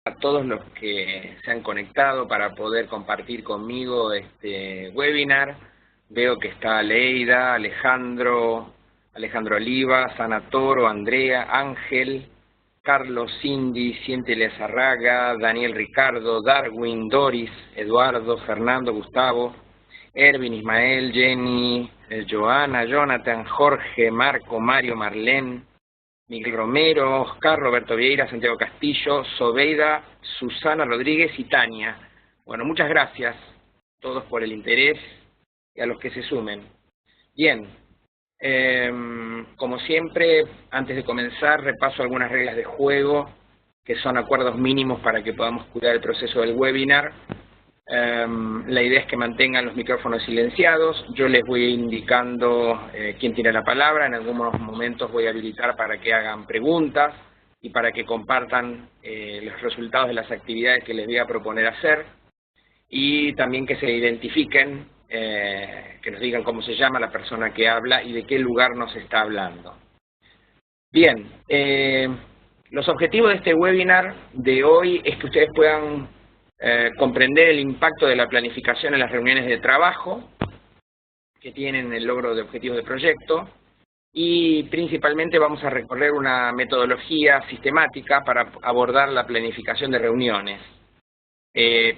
a todos los que se han conectado para poder compartir conmigo este webinar. Veo que está Leida, Alejandro Oliva, Sana Toro, Andrea, Ángel, Carlos, Cindy, Ciente Lezarraga, Daniel Ricardo, Darwin, Doris, Eduardo, Fernando, Gustavo, Erwin, Ismael, Jenny, Joana, Jonathan, Jorge, Marco, Mario, Marlene, Miguel Romero, Oscar, Roberto Vieira, Santiago Castillo, Sobeida, Susana Rodríguez y Tania. Bueno, muchas gracias a todos por el interés y a los que se sumen. Bien, como siempre, antes de comenzar, repaso algunas reglas de juego, que son acuerdos mínimos para que podamos cuidar el proceso del webinar. La idea es que mantengan los micrófonos silenciados. Yo les voy indicando quién tiene la palabra. En algunos momentos voy a habilitar para que hagan preguntas y para que compartan los resultados de las actividades que les voy a proponer hacer. Y también que se identifiquen, que nos digan cómo se llama la persona que habla y de qué lugar nos está hablando. Bien, los objetivos de este webinar de hoy es que ustedes puedan comprender el impacto de la planificación en las reuniones de trabajo que tienen el logro de objetivos de proyecto, y principalmente vamos a recorrer una metodología sistemática para abordar la planificación de reuniones.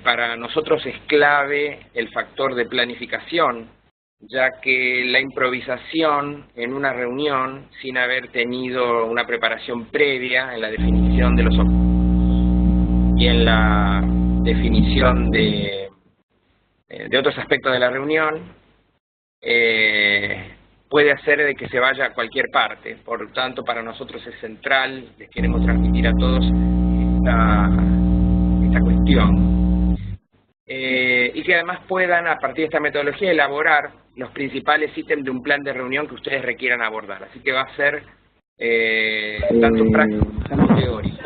Para nosotros es clave el factor de planificación, ya que la improvisación en una reunión sin haber tenido una preparación previa en la definición de los objetivos y en la definición de otros aspectos de la reunión, puede hacer de que se vaya a cualquier parte. Por lo tanto, para nosotros es central, les queremos transmitir a todos esta cuestión. Y que además puedan, a partir de esta metodología, elaborar los principales ítems de un plan de reunión que ustedes requieran abordar. Así que va a ser tanto práctico como teórico.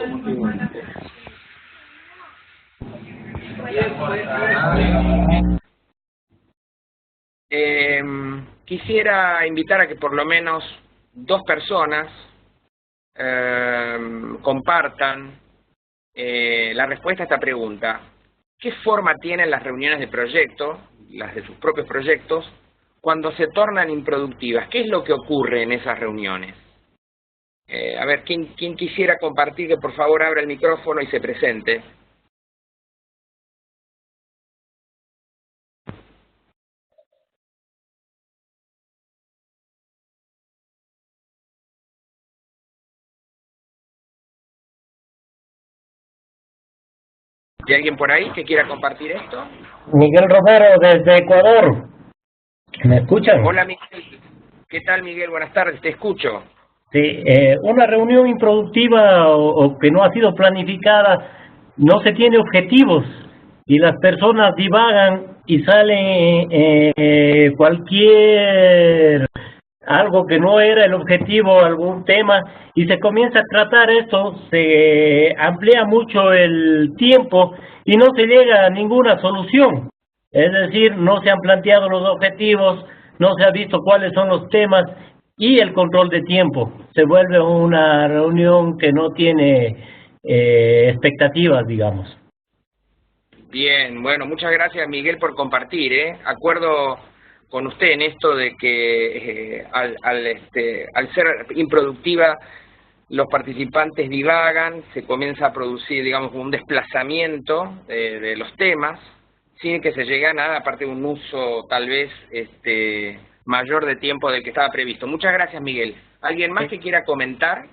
Quisiera invitar a que por lo menos 2 personas compartan la respuesta a esta pregunta. ¿Qué forma tienen las reuniones de proyecto, las de sus propios proyectos, cuando se tornan improductivas? ¿Qué es lo que ocurre en esas reuniones? A ver, ¿quién quisiera compartir? Que por favor abra el micrófono y se presente. ¿Hay alguien por ahí que quiera compartir esto? Miguel Romero, desde Ecuador. ¿Me escuchan? Hola, Miguel. ¿Qué tal, Miguel? Buenas tardes, te escucho. Sí, una reunión improductiva o que no ha sido planificada, no se tiene objetivos y las personas divagan y salen algo que no era el objetivo, algún tema, y se comienza a tratar esto, se amplía mucho el tiempo y no se llega a ninguna solución. Es decir, no se han planteado los objetivos, no se ha visto cuáles son los temas y el control de tiempo. Se vuelve una reunión que no tiene expectativas, digamos. Bien, bueno, muchas gracias, Miguel, por compartir. Acuerdo con usted en esto de que al ser improductiva, los participantes divagan, se comienza a producir, digamos, un desplazamiento de los temas, sin que se llegue a nada, aparte de un uso tal vez mayor de tiempo del que estaba previsto. Muchas gracias, Miguel. ¿Alguien más que quiera comentar?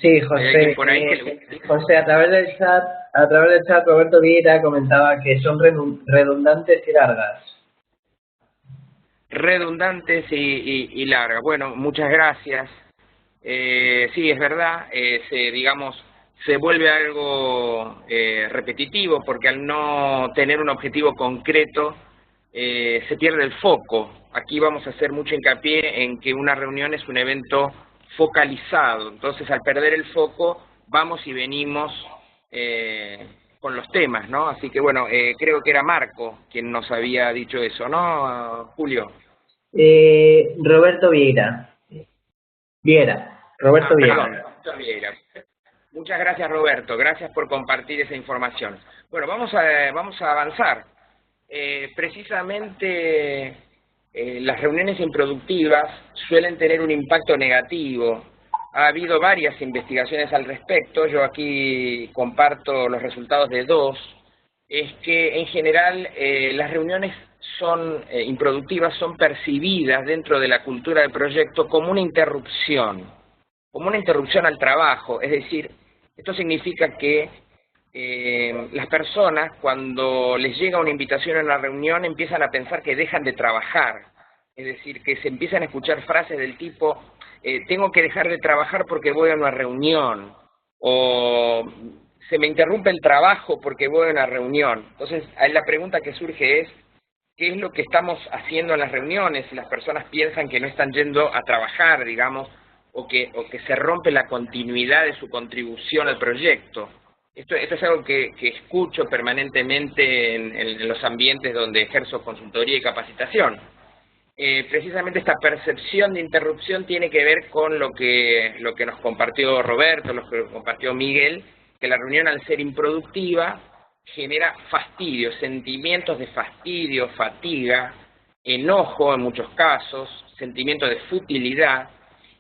Sí, José, José, a través del chat Roberto Vieira comentaba que son redundantes y largas. Redundantes y largas. Bueno, muchas gracias. Sí, es verdad, se vuelve algo repetitivo, porque al no tener un objetivo concreto se pierde el foco. Aquí vamos a hacer mucho hincapié en que una reunión es un evento focalizado, entonces al perder el foco vamos y venimos con los temas, ¿no? Así que bueno, creo que era Marco quien nos había dicho eso, ¿no, Julio? Roberto Vieira. Roberto Vieira. Vieira. Muchas gracias, Roberto. Gracias por compartir esa información. Bueno, vamos a avanzar. Precisamente las reuniones improductivas suelen tener un impacto negativo. Ha habido varias investigaciones al respecto. Yo aquí comparto los resultados de dos. Es que en general las reuniones improductivas son percibidas dentro de la cultura del proyecto como una interrupción al trabajo. Es decir, esto significa que las personas, cuando les llega una invitación a una reunión, empiezan a pensar que dejan de trabajar. Es decir, que se empiezan a escuchar frases del tipo, tengo que dejar de trabajar porque voy a una reunión, o se me interrumpe el trabajo porque voy a una reunión. Entonces, la pregunta que surge es, ¿qué es lo que estamos haciendo en las reuniones? Si las personas piensan que no están yendo a trabajar, digamos, o que se rompe la continuidad de su contribución al proyecto. Esto es algo que escucho permanentemente en los ambientes donde ejerzo consultoría y capacitación. Precisamente esta percepción de interrupción tiene que ver con lo que nos compartió Roberto, lo que compartió Miguel, que la reunión, al ser improductiva, genera fastidio, sentimientos de fastidio, fatiga, enojo en muchos casos, sentimiento de futilidad,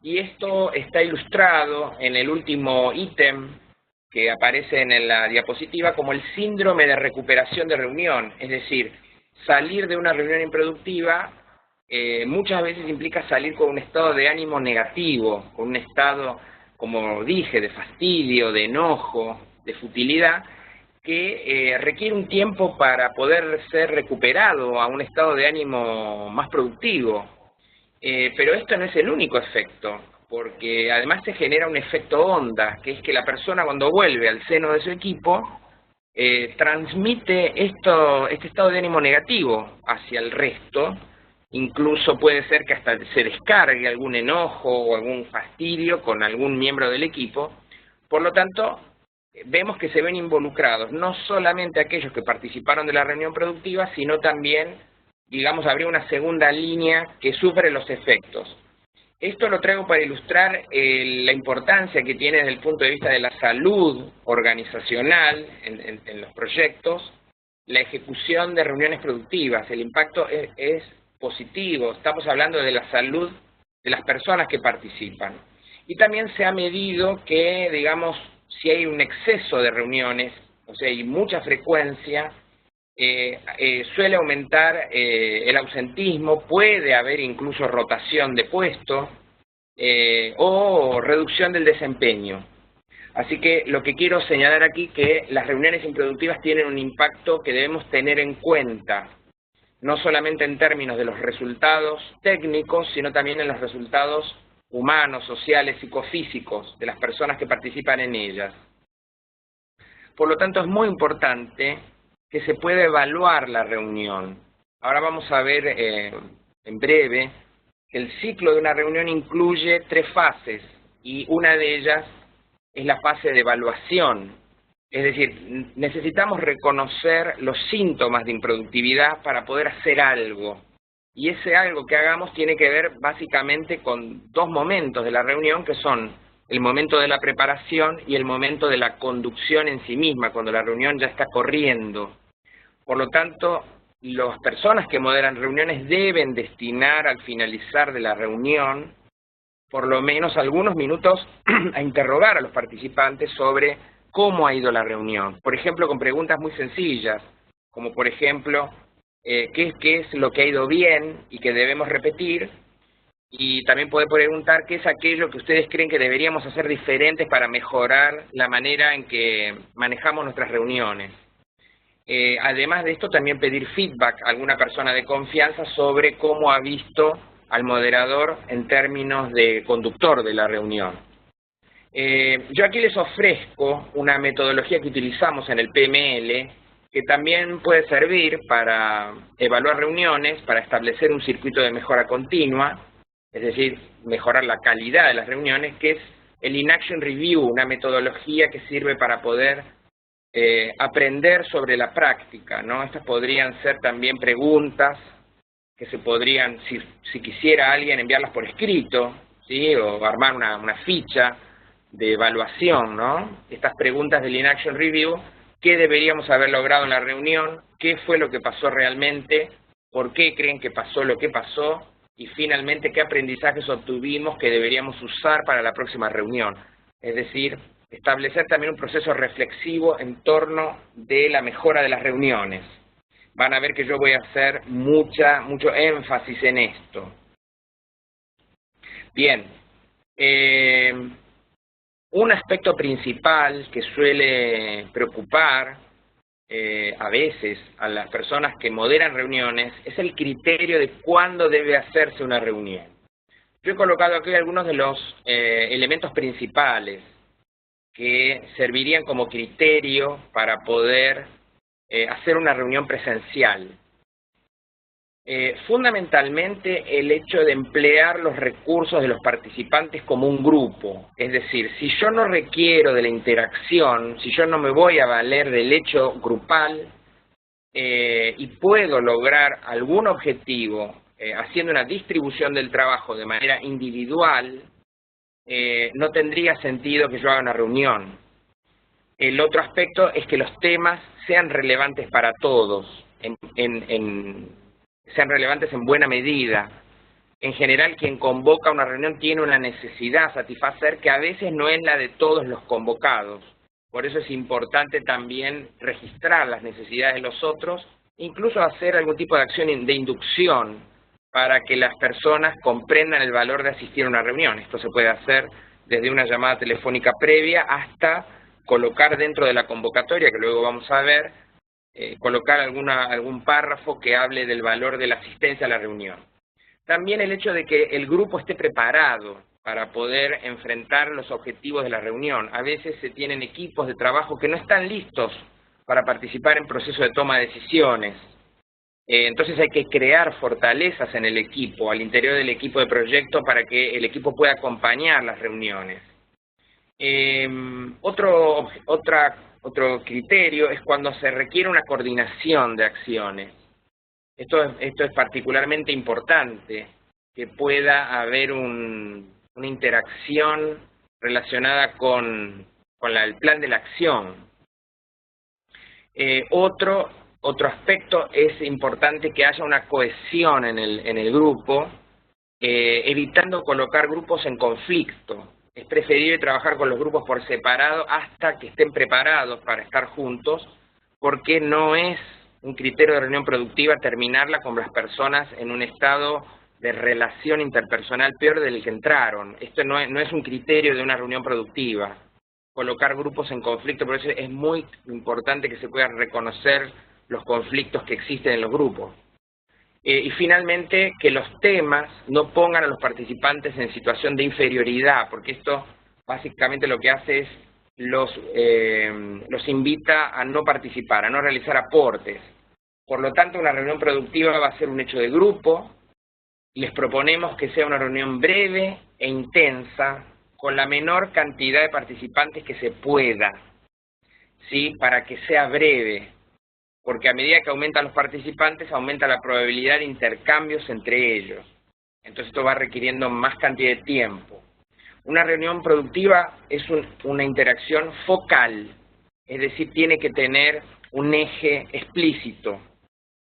y esto está ilustrado en el último ítem que aparece en la diapositiva como el síndrome de recuperación de reunión. Es decir, salir de una reunión improductiva muchas veces implica salir con un estado de ánimo negativo, con un estado, como dije, de fastidio, de enojo, de futilidad, que requiere un tiempo para poder ser recuperado a un estado de ánimo más productivo. Pero esto no es el único efecto, porque además se genera un efecto onda, que es que la persona, cuando vuelve al seno de su equipo, transmite este estado de ánimo negativo hacia el resto. Incluso puede ser que hasta se descargue algún enojo o algún fastidio con algún miembro del equipo. Por lo tanto, vemos que se ven involucrados no solamente aquellos que participaron de la reunión productiva, sino también, digamos, habría una segunda línea que sufre los efectos. Esto lo traigo para ilustrar la importancia que tiene desde el punto de vista de la salud organizacional en los proyectos, la ejecución de reuniones productivas. El impacto es positivo, estamos hablando de la salud de las personas que participan. Y también se ha medido que, digamos, si hay un exceso de reuniones, o sea, hay mucha frecuencia, suele aumentar el ausentismo, puede haber incluso rotación de puesto o reducción del desempeño. Así que lo que quiero señalar aquí es que las reuniones improductivas tienen un impacto que debemos tener en cuenta, no solamente en términos de los resultados técnicos, sino también en los resultados humanos, sociales, psicofísicos de las personas que participan en ellas. Por lo tanto, es muy importante que se pueda evaluar la reunión. Ahora vamos a ver en breve que el ciclo de una reunión incluye 3 fases, y una de ellas es la fase de evaluación. Es decir, necesitamos reconocer los síntomas de improductividad para poder hacer algo. Y ese algo que hagamos tiene que ver básicamente con 2 momentos de la reunión, que son el momento de la preparación y el momento de la conducción en sí misma, cuando la reunión ya está corriendo. Por lo tanto, las personas que moderan reuniones deben destinar al finalizar de la reunión por lo menos algunos minutos a interrogar a los participantes sobre cómo ha ido la reunión. Por ejemplo, con preguntas muy sencillas, como por ejemplo, ¿qué es lo que ha ido bien y que debemos repetir? Y también puede preguntar qué es aquello que ustedes creen que deberíamos hacer diferentes para mejorar la manera en que manejamos nuestras reuniones. Además de esto, también pedir feedback a alguna persona de confianza sobre cómo ha visto al moderador en términos de conductor de la reunión. Yo aquí les ofrezco una metodología que utilizamos en el PML, que también puede servir para evaluar reuniones, para establecer un circuito de mejora continua, es decir, mejorar la calidad de las reuniones, que es el In-Action Review, una metodología que sirve para poder aprender sobre la práctica, ¿no? Estas podrían ser también preguntas que se podrían, si quisiera alguien, enviarlas por escrito, ¿sí? O armar una ficha de evaluación, ¿no? Estas preguntas del In-Action Review: ¿qué deberíamos haber logrado en la reunión? ¿Qué fue lo que pasó realmente? ¿Por qué creen que pasó lo que pasó? Y finalmente, ¿qué aprendizajes obtuvimos que deberíamos usar para la próxima reunión? Es decir, establecer también un proceso reflexivo en torno de la mejora de las reuniones. Van a ver que yo voy a hacer mucho énfasis en esto. Bien, un aspecto principal que suele preocupar a veces a las personas que moderan reuniones es el criterio de cuándo debe hacerse una reunión. Yo he colocado aquí algunos de los elementos principales que servirían como criterio para poder hacer una reunión presencial. Fundamentalmente el hecho de emplear los recursos de los participantes como un grupo. Es decir, si yo no requiero de la interacción, si yo no me voy a valer del hecho grupal y puedo lograr algún objetivo haciendo una distribución del trabajo de manera individual, no tendría sentido que yo haga una reunión. El otro aspecto es que los temas sean relevantes para todos, sean relevantes en buena medida. En general, quien convoca una reunión tiene una necesidad a satisfacer que a veces no es la de todos los convocados. Por eso es importante también registrar las necesidades de los otros, incluso hacer algún tipo de acción de inducción para que las personas comprendan el valor de asistir a una reunión. Esto se puede hacer desde una llamada telefónica previa hasta colocar dentro de la convocatoria, que luego vamos a ver, colocar algún párrafo que hable del valor de la asistencia a la reunión. También el hecho de que el grupo esté preparado para poder enfrentar los objetivos de la reunión. A veces se tienen equipos de trabajo que no están listos para participar en procesos de toma de decisiones. Entonces hay que crear fortalezas en el equipo, al interior del equipo de proyecto, para que el equipo pueda acompañar las reuniones. Otro criterio es cuando se requiere una coordinación de acciones. Esto es particularmente importante, que pueda haber una interacción relacionada con el plan de la acción. Otro aspecto es importante que haya una cohesión en el grupo, evitando colocar grupos en conflicto. Es preferible trabajar con los grupos por separado hasta que estén preparados para estar juntos, porque no es un criterio de reunión productiva terminarla con las personas en un estado de relación interpersonal peor del que entraron. Esto no es un criterio de una reunión productiva. Colocar grupos en conflicto, por eso es muy importante que se puedan reconocer los conflictos que existen en los grupos. Y finalmente, que los temas no pongan a los participantes en situación de inferioridad, porque esto básicamente lo que hace es los invita a no participar, a no realizar aportes. Por lo tanto, una reunión productiva va a ser un hecho de grupo. Les proponemos que sea una reunión breve e intensa, con la menor cantidad de participantes que se pueda, ¿sí? Para que sea breve, porque a medida que aumentan los participantes, aumenta la probabilidad de intercambios entre ellos. Entonces esto va requiriendo más cantidad de tiempo. Una reunión productiva es una interacción focal, es decir, tiene que tener un eje explícito,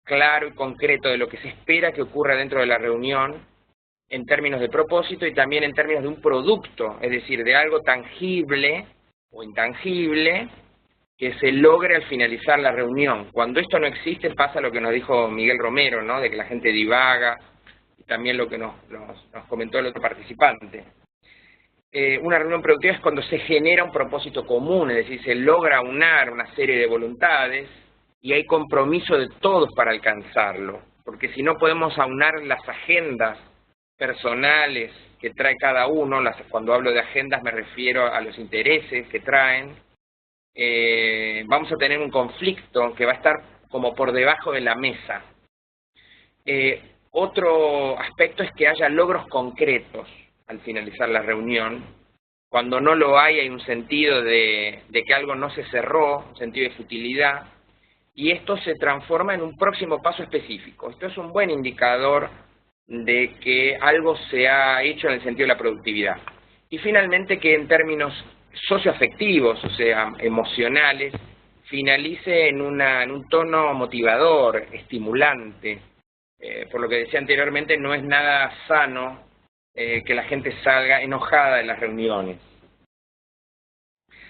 claro y concreto de lo que se espera que ocurra dentro de la reunión, en términos de propósito y también en términos de un producto, es decir, de algo tangible o intangible que se logre al finalizar la reunión. Cuando esto no existe, pasa lo que nos dijo Miguel Romero, ¿no? De que la gente divaga, y también lo que nos comentó el otro participante. Una reunión productiva es cuando se genera un propósito común, es decir, se logra aunar una serie de voluntades y hay compromiso de todos para alcanzarlo, porque si no podemos aunar las agendas personales que trae cada uno. Cuando hablo de agendas me refiero a los intereses que traen. Vamos a tener un conflicto que va a estar como por debajo de la mesa. Otro aspecto es que haya logros concretos al finalizar la reunión. Cuando no lo hay un sentido de que algo no se cerró, un sentido de futilidad. y esto se transforma en un próximo paso específico. Esto es un buen indicador de que algo se ha hecho en el sentido de la productividad. Y finalmente que en términos socioafectivos, o sea, emocionales, finalice en un tono motivador, estimulante. Por lo que decía anteriormente, no es nada sano que la gente salga enojada de las reuniones.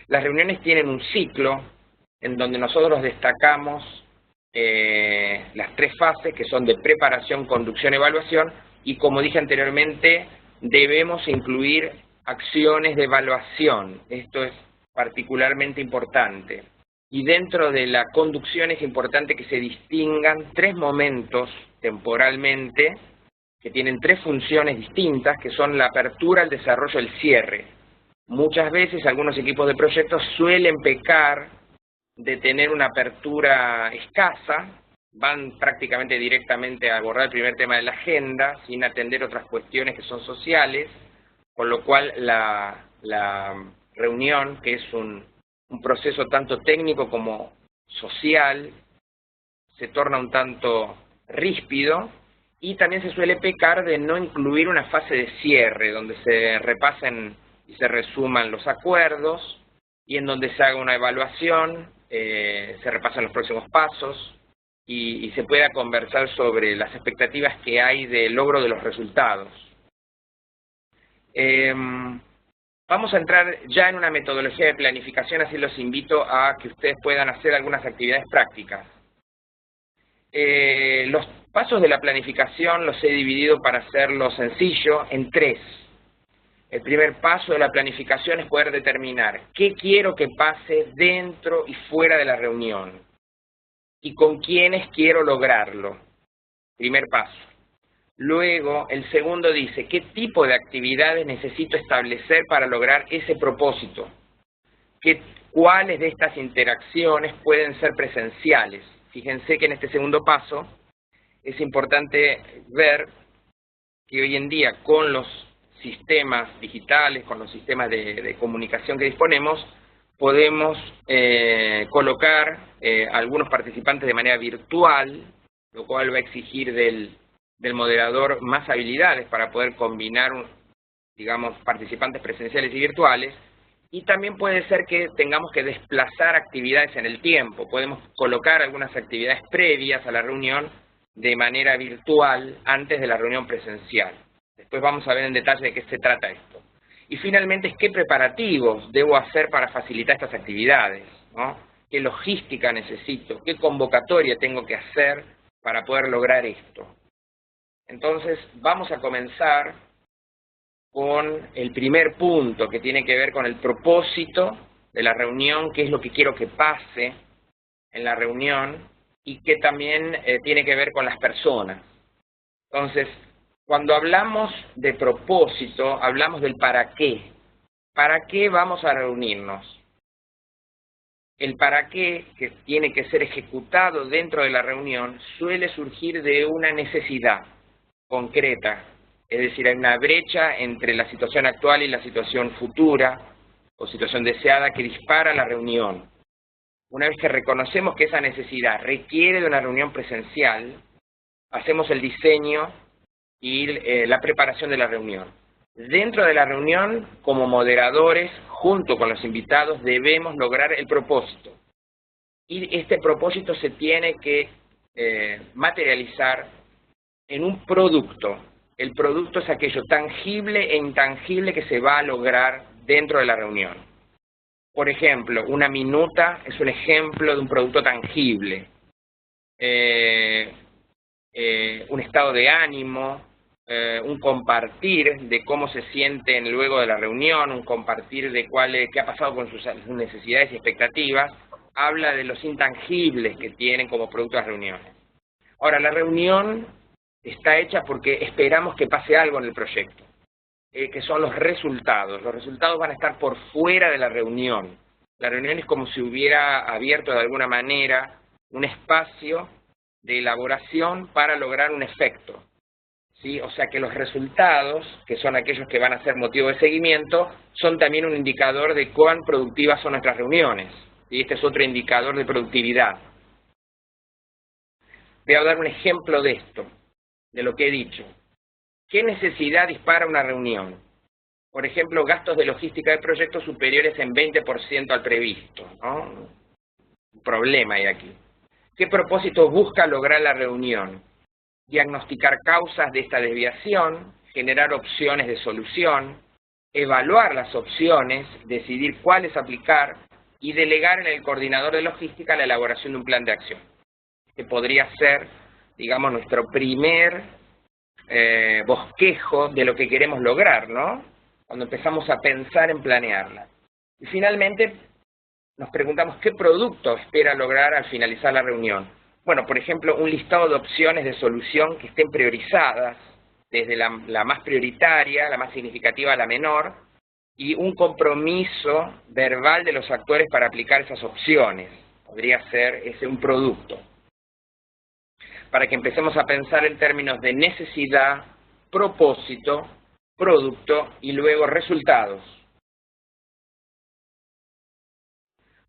Las reuniones tienen un ciclo en donde nosotros destacamos las 3 fases que son de preparación, conducción, evaluación, y como dije anteriormente, debemos incluir acciones de evaluación. Esto es particularmente importante. Y dentro de la conducción es importante que se distingan 3 momentos temporalmente que tienen 3 funciones distintas, que son la apertura, el desarrollo, el cierre. Muchas veces algunos equipos de proyectos suelen pecar de tener una apertura escasa, van prácticamente directamente a abordar el primer tema de la agenda, sin atender otras cuestiones que son sociales, con lo cual la reunión, que es un proceso tanto técnico como social, se torna un tanto ríspido, y también se suele pecar de no incluir una fase de cierre, donde se repasen y se resuman los acuerdos, y en donde se haga una evaluación, se repasan los próximos pasos, y se pueda conversar sobre las expectativas que hay de logro de los resultados. Vamos a entrar ya en una metodología de planificación, así los invito a que ustedes puedan hacer algunas actividades prácticas. Los pasos de la planificación los he dividido, para hacerlo sencillo, en 3. El primer paso de la planificación es poder determinar qué quiero que pase dentro y fuera de la reunión y con quiénes quiero lograrlo. Primer paso. Luego, el segundo dice qué tipo de actividades necesito establecer para lograr ese propósito. ¿Cuáles de estas interacciones pueden ser presenciales? Fíjense que en este segundo paso es importante ver que hoy en día con los sistemas digitales, con los sistemas de comunicación que disponemos, podemos colocar algunos participantes de manera virtual, lo cual va a exigir del moderador más habilidades para poder combinar, digamos, participantes presenciales y virtuales. Y también puede ser que tengamos que desplazar actividades en el tiempo. Podemos colocar algunas actividades previas a la reunión de manera virtual antes de la reunión presencial. Después vamos a ver en detalle de qué se trata esto. Y finalmente, ¿qué preparativos debo hacer para facilitar estas actividades? ¿No? ¿Qué logística necesito? ¿Qué convocatoria tengo que hacer para poder lograr esto? Entonces, vamos a comenzar con el primer punto, que tiene que ver con el propósito de la reunión, qué es lo que quiero que pase en la reunión, y que también tiene que ver con las personas. Entonces, cuando hablamos de propósito, hablamos del para qué. ¿Para qué vamos a reunirnos? El para qué, que tiene que ser ejecutado dentro de la reunión, suele surgir de una necesidad concreta. Es decir, hay una brecha entre la situación actual y la situación futura, o situación deseada, que dispara la reunión. Una vez que reconocemos que esa necesidad requiere de una reunión presencial, hacemos el diseño y la preparación de la reunión. Dentro de la reunión, como moderadores, junto con los invitados, debemos lograr el propósito. Y este propósito se tiene que materializar en un producto. El producto es aquello tangible e intangible que se va a lograr dentro de la reunión. Por ejemplo, una minuta es un ejemplo de un producto tangible. Un estado de ánimo, un compartir de cómo se sienten luego de la reunión, un compartir de qué ha pasado con sus necesidades y expectativas, habla de los intangibles que tienen como producto de las reuniones. Ahora, la reunión está hecha porque esperamos que pase algo en el proyecto, que son los resultados. Los resultados van a estar por fuera de la reunión. La reunión es como si hubiera abierto de alguna manera un espacio de elaboración para lograr un efecto, ¿sí? O sea que los resultados, que son aquellos que van a ser motivo de seguimiento, son también un indicador de cuán productivas son nuestras reuniones. Y este es otro indicador de productividad. Voy a dar un ejemplo de esto, de lo que he dicho. ¿Qué necesidad dispara una reunión? Por ejemplo, gastos de logística de proyectos superiores en 20% al previsto, ¿no? Un problema hay aquí. ¿Qué propósito busca lograr la reunión? Diagnosticar causas de esta desviación, generar opciones de solución, evaluar las opciones, decidir cuáles aplicar y delegar en el coordinador de logística la elaboración de un plan de acción. Que podría ser, digamos, nuestro primer bosquejo de lo que queremos lograr, ¿no? Cuando empezamos a pensar en planearla. Y finalmente nos preguntamos qué producto espera lograr al finalizar la reunión. Bueno, por ejemplo, un listado de opciones de solución que estén priorizadas, desde la más prioritaria, la más significativa a la menor, y un compromiso verbal de los actores para aplicar esas opciones. Podría ser ese un producto. Para que empecemos a pensar en términos de necesidad, propósito, producto y luego resultados.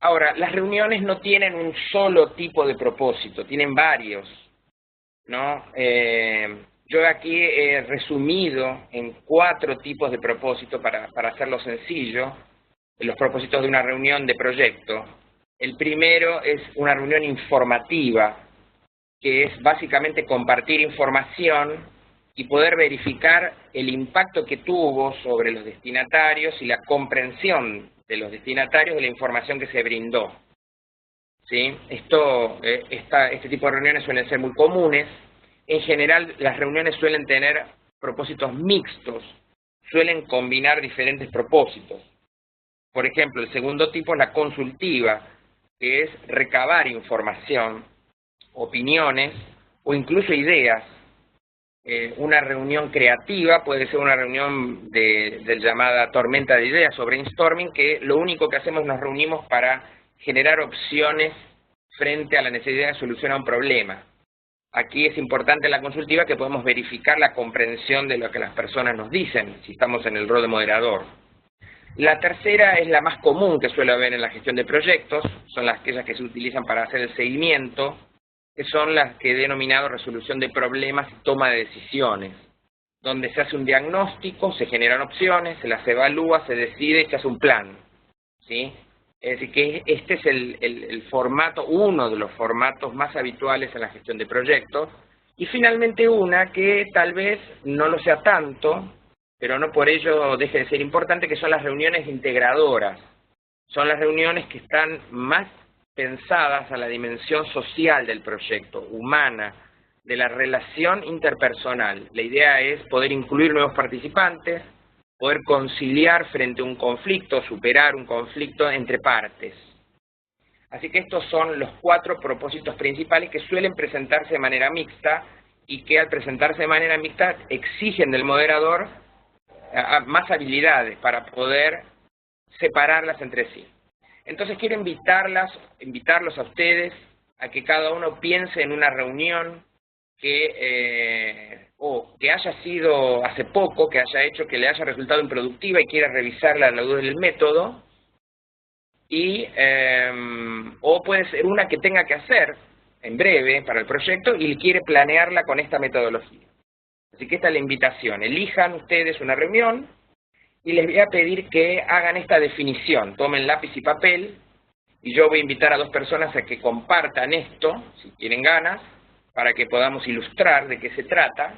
Ahora, las reuniones no tienen un solo tipo de propósito, tienen varios, ¿no? Yo aquí he resumido en 4 tipos de propósito para hacerlo sencillo, los propósitos de una reunión de proyecto. El primero es una reunión informativa, que es básicamente compartir información y poder verificar el impacto que tuvo sobre los destinatarios y la comprensión de los destinatarios de la información que se brindó. ¿Sí? Este tipo de reuniones suelen ser muy comunes. En general, las reuniones suelen tener propósitos mixtos, suelen combinar diferentes propósitos. Por ejemplo, el segundo tipo es la consultiva, que es recabar información, opiniones o incluso ideas. Una reunión creativa puede ser una reunión de llamada tormenta de ideas o brainstorming, que lo único que hacemos nos reunimos para generar opciones frente a la necesidad de solucionar un problema. Aquí es importante en la consultiva que podemos verificar la comprensión de lo que las personas nos dicen, si estamos en el rol de moderador. La tercera es la más común que suele haber en la gestión de proyectos, son aquellas que se utilizan para hacer el seguimiento, que son las que he denominado resolución de problemas y toma de decisiones, donde se hace un diagnóstico, se generan opciones, se las evalúa, se decide y se hace un plan, ¿sí? Es decir, que este es el formato, uno de los formatos más habituales en la gestión de proyectos. Y finalmente una que tal vez no lo sea tanto, pero no por ello deje de ser importante, que son las reuniones integradoras. Son las reuniones que están más pensadas a la dimensión social del proyecto, humana, de la relación interpersonal. La idea es poder incluir nuevos participantes, poder conciliar frente a un conflicto, superar un conflicto entre partes. Así que estos son los 4 propósitos principales que suelen presentarse de manera mixta y que al presentarse de manera mixta exigen del moderador más habilidades para poder separarlas entre sí. Entonces quiero invitarlos a ustedes a que cada uno piense en una reunión que haya sido hace poco, que haya hecho que le haya resultado improductiva y quiera revisarla a la luz del método, o puede ser una que tenga que hacer en breve para el proyecto y quiere planearla con esta metodología. Así que esta es la invitación. Elijan ustedes una reunión y les voy a pedir que hagan esta definición. Tomen lápiz y papel y yo voy a invitar a 2 personas a que compartan esto, si tienen ganas, para que podamos ilustrar de qué se trata.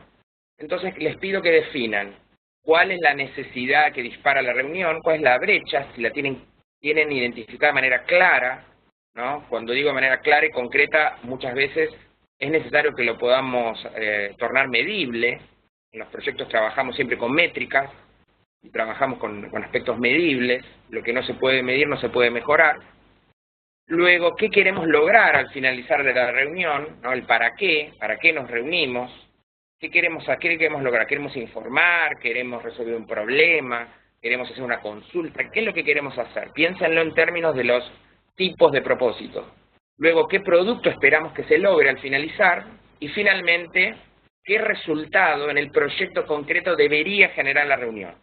Entonces les pido que definan cuál es la necesidad que dispara la reunión, cuál es la brecha, si la tienen identificada de manera clara, ¿no? Cuando digo de manera clara y concreta, muchas veces es necesario que lo podamos tornar medible. En los proyectos trabajamos siempre con métricas y trabajamos con aspectos medibles. Lo que no se puede medir no se puede mejorar. Luego, ¿qué queremos lograr al finalizar de la reunión? ¿No? El para qué nos reunimos, qué queremos lograr, queremos informar, queremos resolver un problema, queremos hacer una consulta, ¿qué es lo que queremos hacer? Piénsenlo en términos de los tipos de propósito. Luego, ¿qué producto esperamos que se logre al finalizar? Y finalmente, ¿qué resultado en el proyecto concreto debería generar la reunión?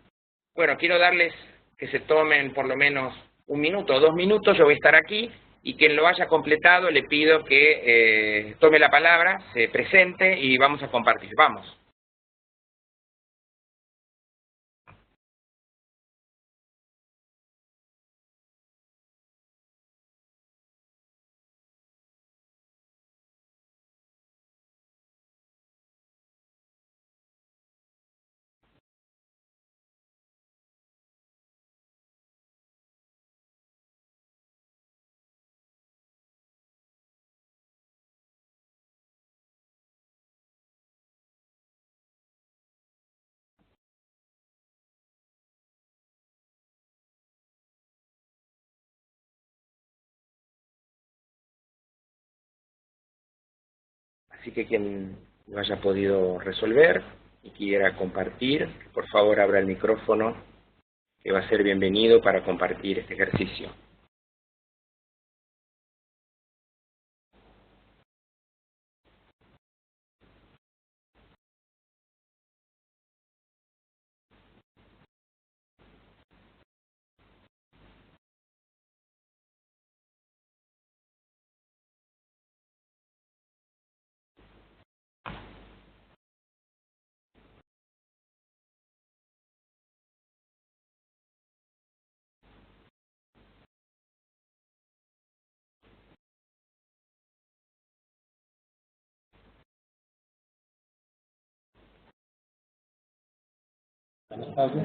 Bueno, quiero darles que se tomen por lo menos 1 minuto o 2 minutos, yo voy a estar aquí, y quien lo haya completado le pido que tome la palabra, se presente y vamos a compartir. Vamos. Así que quien lo haya podido resolver y quiera compartir, por favor abra el micrófono, que va a ser bienvenido para compartir este ejercicio. Buenas tardes.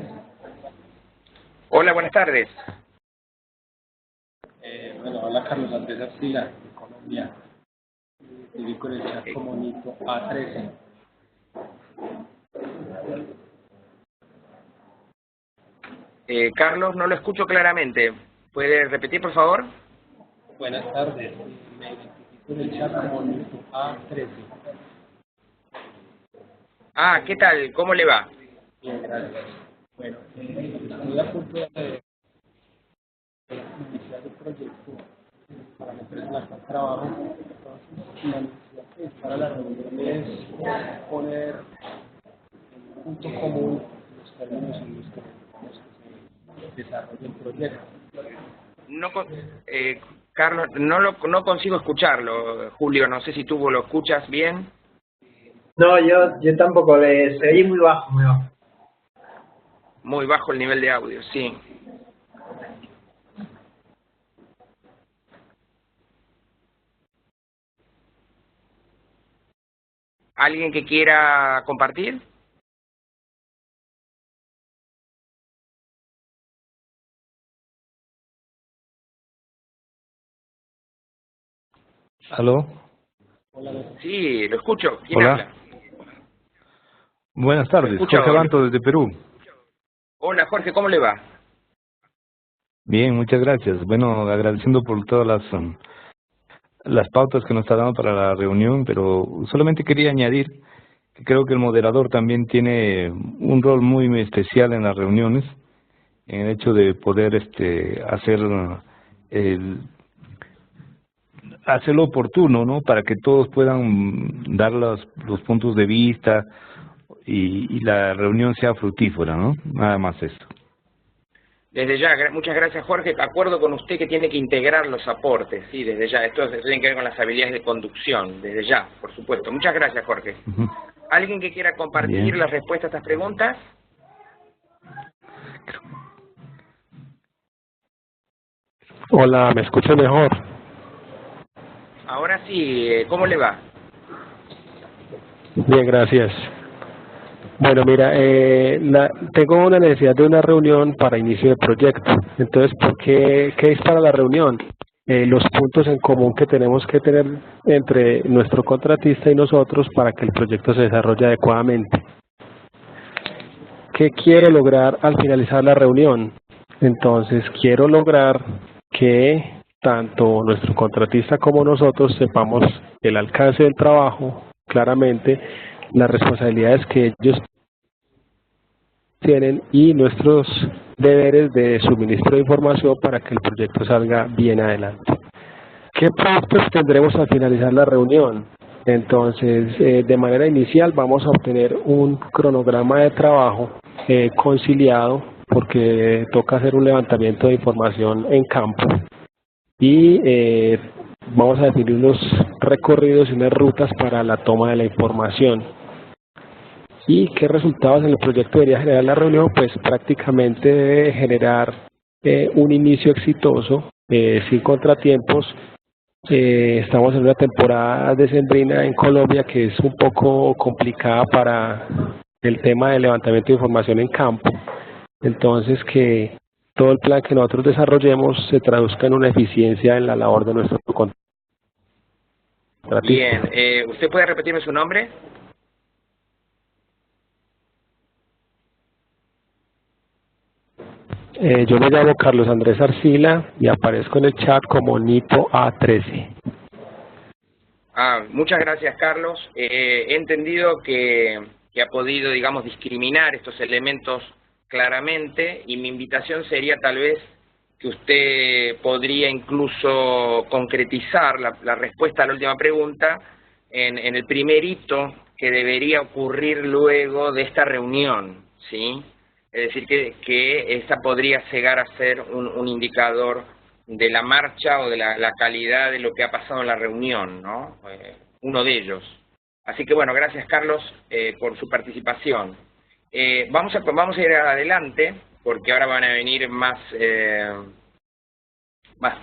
Hola, buenas tardes. Hola Carlos Andrés Arcila, de Colombia. Dedico en el chat como Nico A13. Carlos, no lo escucho claramente. ¿Puede repetir, por favor? Buenas tardes. Me identifico en el chat como Nico A13. Ah, ¿qué tal? ¿Cómo le va? Bien, gracias. Bueno, estoy a punto de iniciar el proyecto para la empresa en la cual trabajo. Entonces, la necesidad que es para la reunión es poner en un punto común los términos en los que se desarrolla el proyecto. No, Carlos, no consigo escucharlo, Julio. No sé si tú lo escuchas bien. No, yo tampoco, se oye muy bajo, muy bajo. Muy bajo el nivel de audio, sí. ¿Alguien que quiera compartir? ¿Aló? Sí, lo escucho. ¿Quién Hola. habla? Buenas tardes, Escucha, Jorge Banto desde Perú. Hola, Jorge, ¿cómo le va? Bien, muchas gracias. Bueno, agradeciendo por todas las pautas que nos está dando para la reunión, pero solamente quería añadir que creo que el moderador también tiene un rol muy especial en las reuniones, en el hecho de poder hacerlo oportuno, ¿no? Para que todos puedan dar los puntos de vista y la reunión sea fructífera, ¿no? Nada más esto. Desde ya, muchas gracias, Jorge. Acuerdo con usted que tiene que integrar los aportes, sí, desde ya. Esto tiene que ver con las habilidades de conducción, desde ya, por supuesto. Muchas gracias, Jorge. ¿Alguien que quiera compartir las respuestas a estas preguntas? Hola, ¿me escucha mejor? Ahora sí, ¿cómo le va? Bien, gracias. Bueno, mira, tengo una necesidad de una reunión para inicio de proyecto. Entonces, ¿qué es para la reunión? Los puntos en común que tenemos que tener entre nuestro contratista y nosotros para que el proyecto se desarrolle adecuadamente. ¿Qué quiero lograr al finalizar la reunión? Entonces, quiero lograr que tanto nuestro contratista como nosotros sepamos el alcance del trabajo, claramente, las responsabilidades que ellos tienen y nuestros deberes de suministro de información para que el proyecto salga bien adelante. ¿Qué puntos tendremos al finalizar la reunión? Entonces, de manera inicial vamos a obtener un cronograma de trabajo conciliado porque toca hacer un levantamiento de información en campo y vamos a definir unos recorridos y unas rutas para la toma de la información. ¿Y qué resultados en el proyecto debería generar la reunión? Pues prácticamente debe generar un inicio exitoso, sin contratiempos. Estamos en una temporada decembrina en Colombia que es un poco complicada para el tema del levantamiento de información en campo. Entonces, que todo el plan que nosotros desarrollemos se traduzca en una eficiencia en la labor de nuestro contratista. Bien, ¿usted puede repetirme su nombre? Yo me llamo Carlos Andrés Arcila y aparezco en el chat como Nito A13. Muchas gracias, Carlos. He entendido que ha podido, digamos, discriminar estos elementos claramente, y mi invitación sería tal vez que usted podría incluso concretizar la respuesta a la última pregunta en el primer hito que debería ocurrir luego de esta reunión, ¿sí? Es decir, que esta podría llegar a ser un indicador de la marcha o de la calidad de lo que ha pasado en la reunión, ¿no? Uno de ellos. Así que bueno, gracias Carlos por su participación. Vamos a ir adelante, porque ahora van a venir más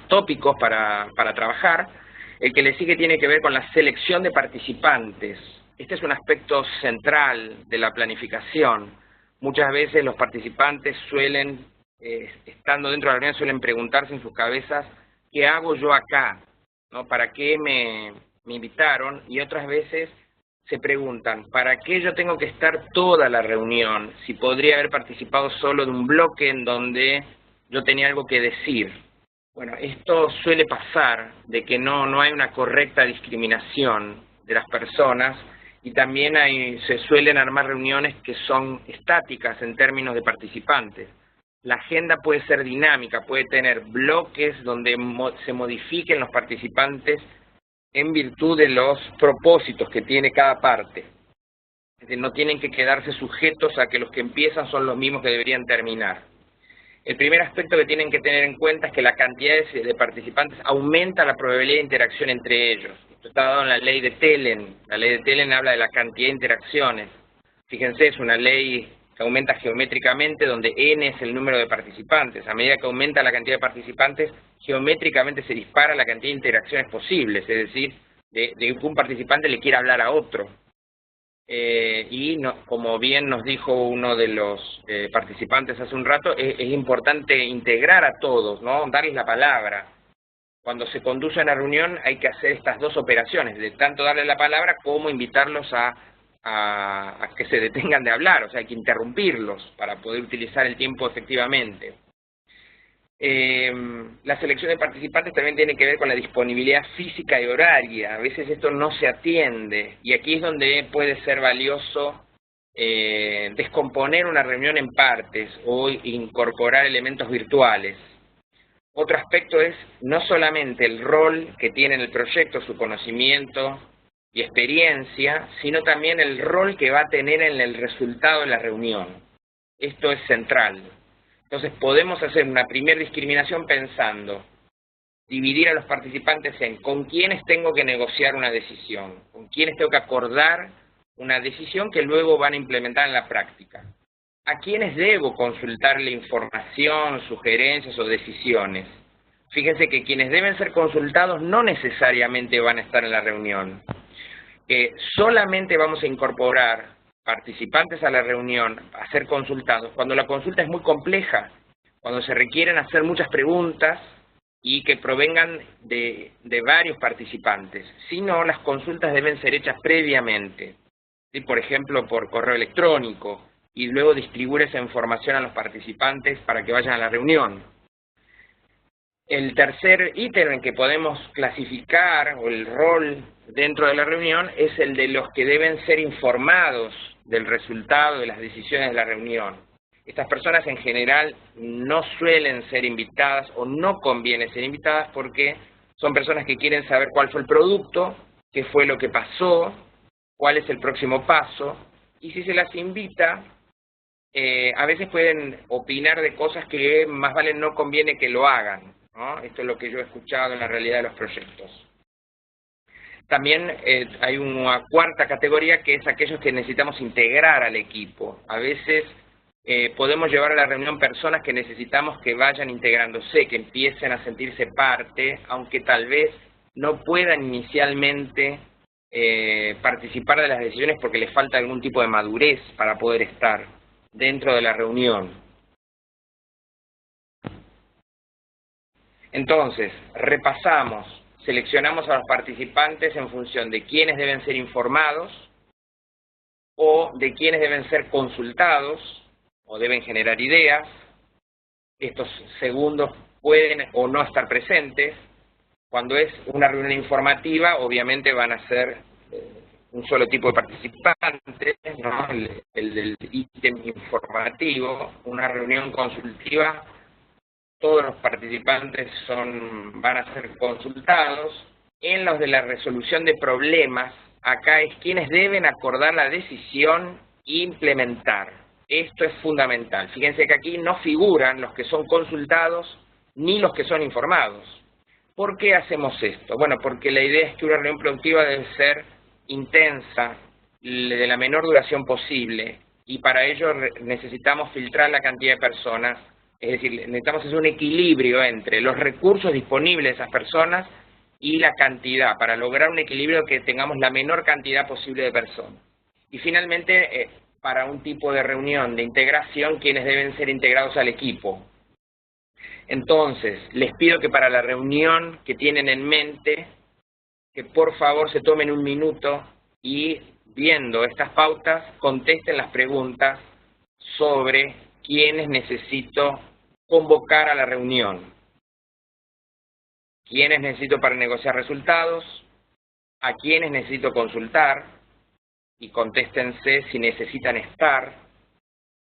tópicos para trabajar. El que le sigue tiene que ver con la selección de participantes. Este es un aspecto central de la planificación. Muchas veces los participantes suelen, estando dentro de la reunión, suelen preguntarse en sus cabezas, ¿qué hago yo acá? ¿No? ¿Para qué me invitaron? Y otras veces se preguntan, ¿para qué yo tengo que estar toda la reunión? Si podría haber participado solo de un bloque en donde yo tenía algo que decir. Bueno, esto suele pasar, de que no hay una correcta discriminación de las personas, y también se suelen armar reuniones que son estáticas en términos de participantes. La agenda puede ser dinámica, puede tener bloques donde se modifiquen los participantes en virtud de los propósitos que tiene cada parte. Es decir, no tienen que quedarse sujetos a que los que empiezan son los mismos que deberían terminar. El primer aspecto que tienen que tener en cuenta es que la cantidad de participantes aumenta la probabilidad de interacción entre ellos. Esto está dado en la ley de Thelen. La ley de Thelen habla de la cantidad de interacciones. Fíjense, es una ley que aumenta geométricamente, donde n es el número de participantes. A medida que aumenta la cantidad de participantes, geométricamente se dispara la cantidad de interacciones posibles, es decir, de que un participante le quiera hablar a otro. Como bien nos dijo uno de los participantes hace un rato, es importante integrar a todos, ¿no? Darles la palabra. Cuando se conduce una reunión hay que hacer estas dos operaciones, de tanto darles la palabra como invitarlos a que se detengan de hablar, o sea, hay que interrumpirlos para poder utilizar el tiempo efectivamente. La selección de participantes también tiene que ver con la disponibilidad física y horaria. A veces esto no se atiende, y aquí es donde puede ser valioso descomponer una reunión en partes o incorporar elementos virtuales. Otro aspecto es no solamente el rol que tiene en el proyecto, su conocimiento y experiencia, sino también el rol que va a tener en el resultado de la reunión. Esto es central. Entonces podemos hacer una primera discriminación pensando, dividir a los participantes en con quiénes tengo que negociar una decisión, con quiénes tengo que acordar una decisión que luego van a implementar en la práctica, a quiénes debo consultarle información, sugerencias o decisiones. Fíjense que quienes deben ser consultados no necesariamente van a estar en la reunión. Solamente vamos a incorporar participantes a la reunión a ser consultados cuando la consulta es muy compleja, cuando se requieren hacer muchas preguntas y que provengan de varios participantes. Si no, las consultas deben ser hechas previamente, ¿sí? Por ejemplo, por correo electrónico, y luego distribuir esa información a los participantes para que vayan a la reunión. El tercer ítem en que podemos clasificar, o el rol dentro de la reunión, es el de los que deben ser informados del resultado de las decisiones de la reunión. Estas personas en general no suelen ser invitadas o no conviene ser invitadas porque son personas que quieren saber cuál fue el producto, qué fue lo que pasó, cuál es el próximo paso, y si se las invita, a veces pueden opinar de cosas que más vale no conviene que lo hagan. ¿no? Esto es lo que yo he escuchado en la realidad de los proyectos. También hay una cuarta categoría que es aquellos que necesitamos integrar al equipo. A veces podemos llevar a la reunión personas que necesitamos que vayan integrándose, que empiecen a sentirse parte, aunque tal vez no puedan inicialmente participar de las decisiones porque les falta algún tipo de madurez para poder estar dentro de la reunión. Entonces, repasamos, seleccionamos a los participantes en función de quiénes deben ser informados o de quiénes deben ser consultados o deben generar ideas. Estos segundos pueden o no estar presentes. Cuando es una reunión informativa, obviamente van a ser un solo tipo de participantes, ¿no? El del ítem informativo. Una reunión consultiva, todos los participantes van a ser consultados. En los de la resolución de problemas, acá es quienes deben acordar la decisión e implementar. Esto es fundamental. Fíjense que aquí no figuran los que son consultados ni los que son informados. ¿Por qué hacemos esto? Bueno, porque la idea es que una reunión productiva debe ser intensa, de la menor duración posible, y para ello necesitamos filtrar la cantidad de personas. Es decir, necesitamos hacer un equilibrio entre los recursos disponibles de esas personas y la cantidad, para lograr un equilibrio que tengamos la menor cantidad posible de personas. Y finalmente, para un tipo de reunión de integración, quienes deben ser integrados al equipo. Entonces, les pido que para la reunión que tienen en mente, que por favor se tomen un minuto y, viendo estas pautas, contesten las preguntas sobre quiénes necesito convocar a la reunión, quiénes necesito para negociar resultados, a quiénes necesito consultar, y contéstense si necesitan estar,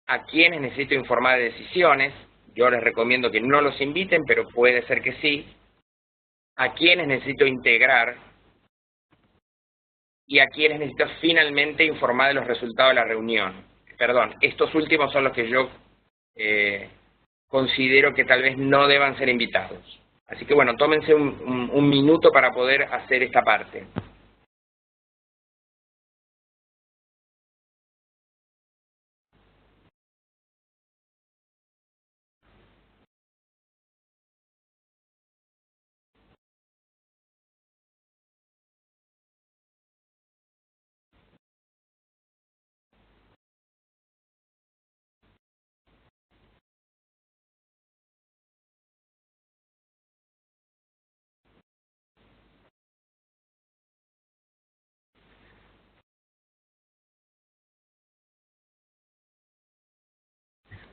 a quiénes necesito informar de decisiones. Yo les recomiendo que no los inviten, pero puede ser que sí, a quiénes necesito integrar, y a quienes necesito finalmente informar de los resultados de la reunión. Perdón, estos últimos son los que yo considero que tal vez no deban ser invitados. Así que bueno, tómense un minuto para poder hacer esta parte.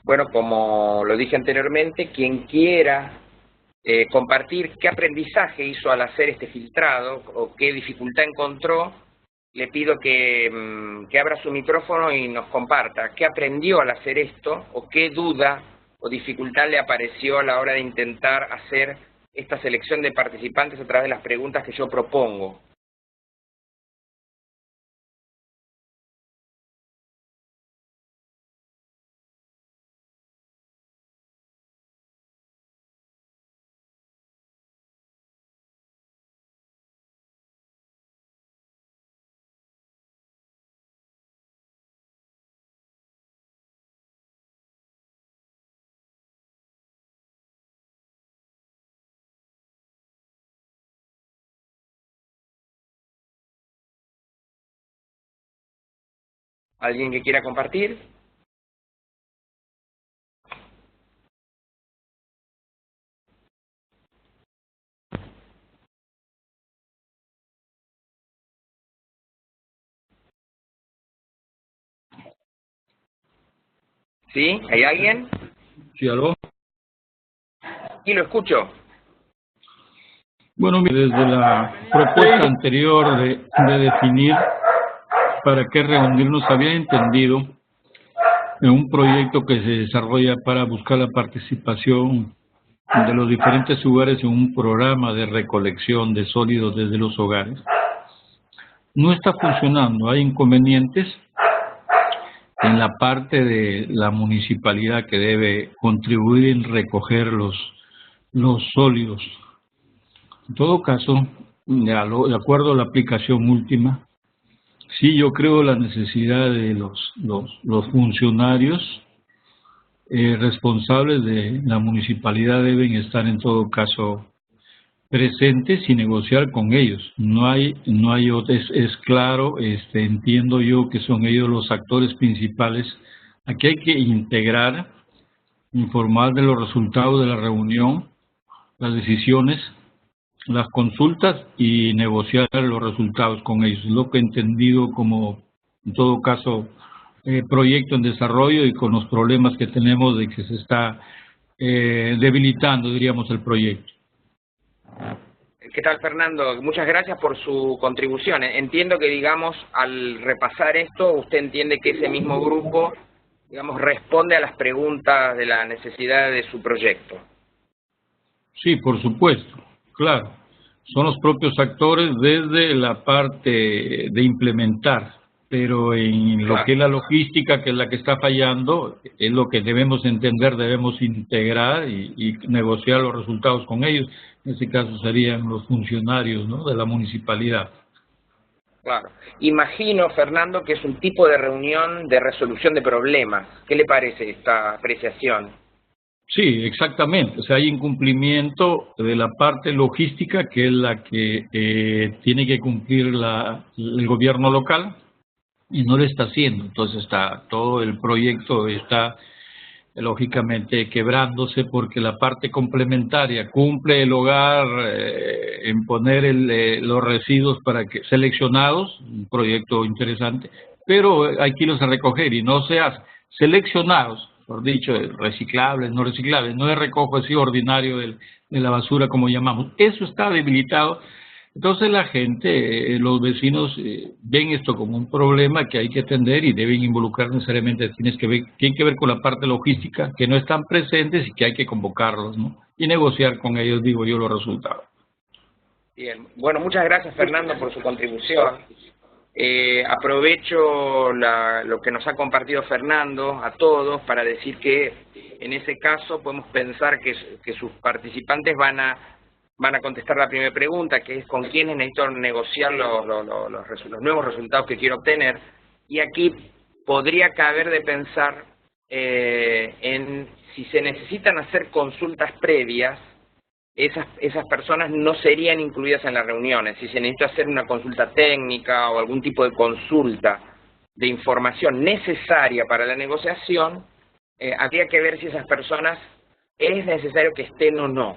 Bueno, como lo dije anteriormente, quien quiera compartir qué aprendizaje hizo al hacer este filtrado o qué dificultad encontró, le pido que abra su micrófono y nos comparta qué aprendió al hacer esto o qué duda o dificultad le apareció a la hora de intentar hacer esta selección de participantes a través de las preguntas que yo propongo. ¿Alguien que quiera compartir? ¿Sí? ¿Hay alguien? Sí, ¿aló? Sí, lo escucho. Bueno, desde la propuesta anterior de definir para qué reunirnos, había entendido en un proyecto que se desarrolla para buscar la participación de los diferentes lugares en un programa de recolección de sólidos desde los hogares. No está funcionando, hay inconvenientes en la parte de la municipalidad que debe contribuir en recoger los sólidos. En todo caso, de acuerdo a la aplicación última, sí yo creo la necesidad de los funcionarios responsables de la municipalidad deben estar en todo caso presentes y negociar con ellos. Es claro, entiendo yo que son ellos los actores principales. Aquí hay que integrar, informar de los resultados de la reunión, las decisiones, las consultas y negociar los resultados con ellos. Es lo que he entendido como, en todo caso, proyecto en desarrollo y con los problemas que tenemos de que se está debilitando, diríamos, el proyecto. ¿Qué tal, Fernando? Muchas gracias por su contribución. Entiendo que, digamos, al repasar esto, usted entiende que ese mismo grupo, digamos, responde a las preguntas de la necesidad de su proyecto. Sí, por supuesto, claro. Son los propios actores desde la parte de implementar, pero en lo que es la logística, que es la que está fallando, es lo que debemos entender, debemos integrar y negociar los resultados con ellos. En este caso serían los funcionarios, ¿no?, de la municipalidad. Claro. Imagino, Fernando, que es un tipo de reunión de resolución de problemas. ¿Qué le parece esta apreciación? Sí, exactamente. O sea, hay incumplimiento de la parte logística, que es la que tiene que cumplir el gobierno local, y no lo está haciendo. Entonces todo el proyecto está lógicamente quebrándose porque la parte complementaria cumple el hogar en poner los residuos seleccionados, un proyecto interesante, pero hay que irlos a recoger y no se hace. Seleccionados, por dicho, reciclables, no reciclables, no es recojo así ordinario de la basura como llamamos. Eso está debilitado. Entonces la gente, los vecinos ven esto como un problema que hay que atender y deben involucrar necesariamente, tiene que ver con la parte logística, que no están presentes y que hay que convocarlos, ¿no?, y negociar con ellos, digo yo, los resultados. Bien, bueno, muchas gracias, Fernando, por su contribución. Aprovecho lo que nos ha compartido Fernando a todos para decir que en ese caso podemos pensar que sus participantes van a contestar la primera pregunta, que es con quiénes necesito negociar los nuevos resultados que quiero obtener, y aquí podría caber de pensar en si se necesitan hacer consultas previas, esas personas no serían incluidas en las reuniones. Si se necesita hacer una consulta técnica o algún tipo de consulta de información necesaria para la negociación, habría que ver si esas personas es necesario que estén o no,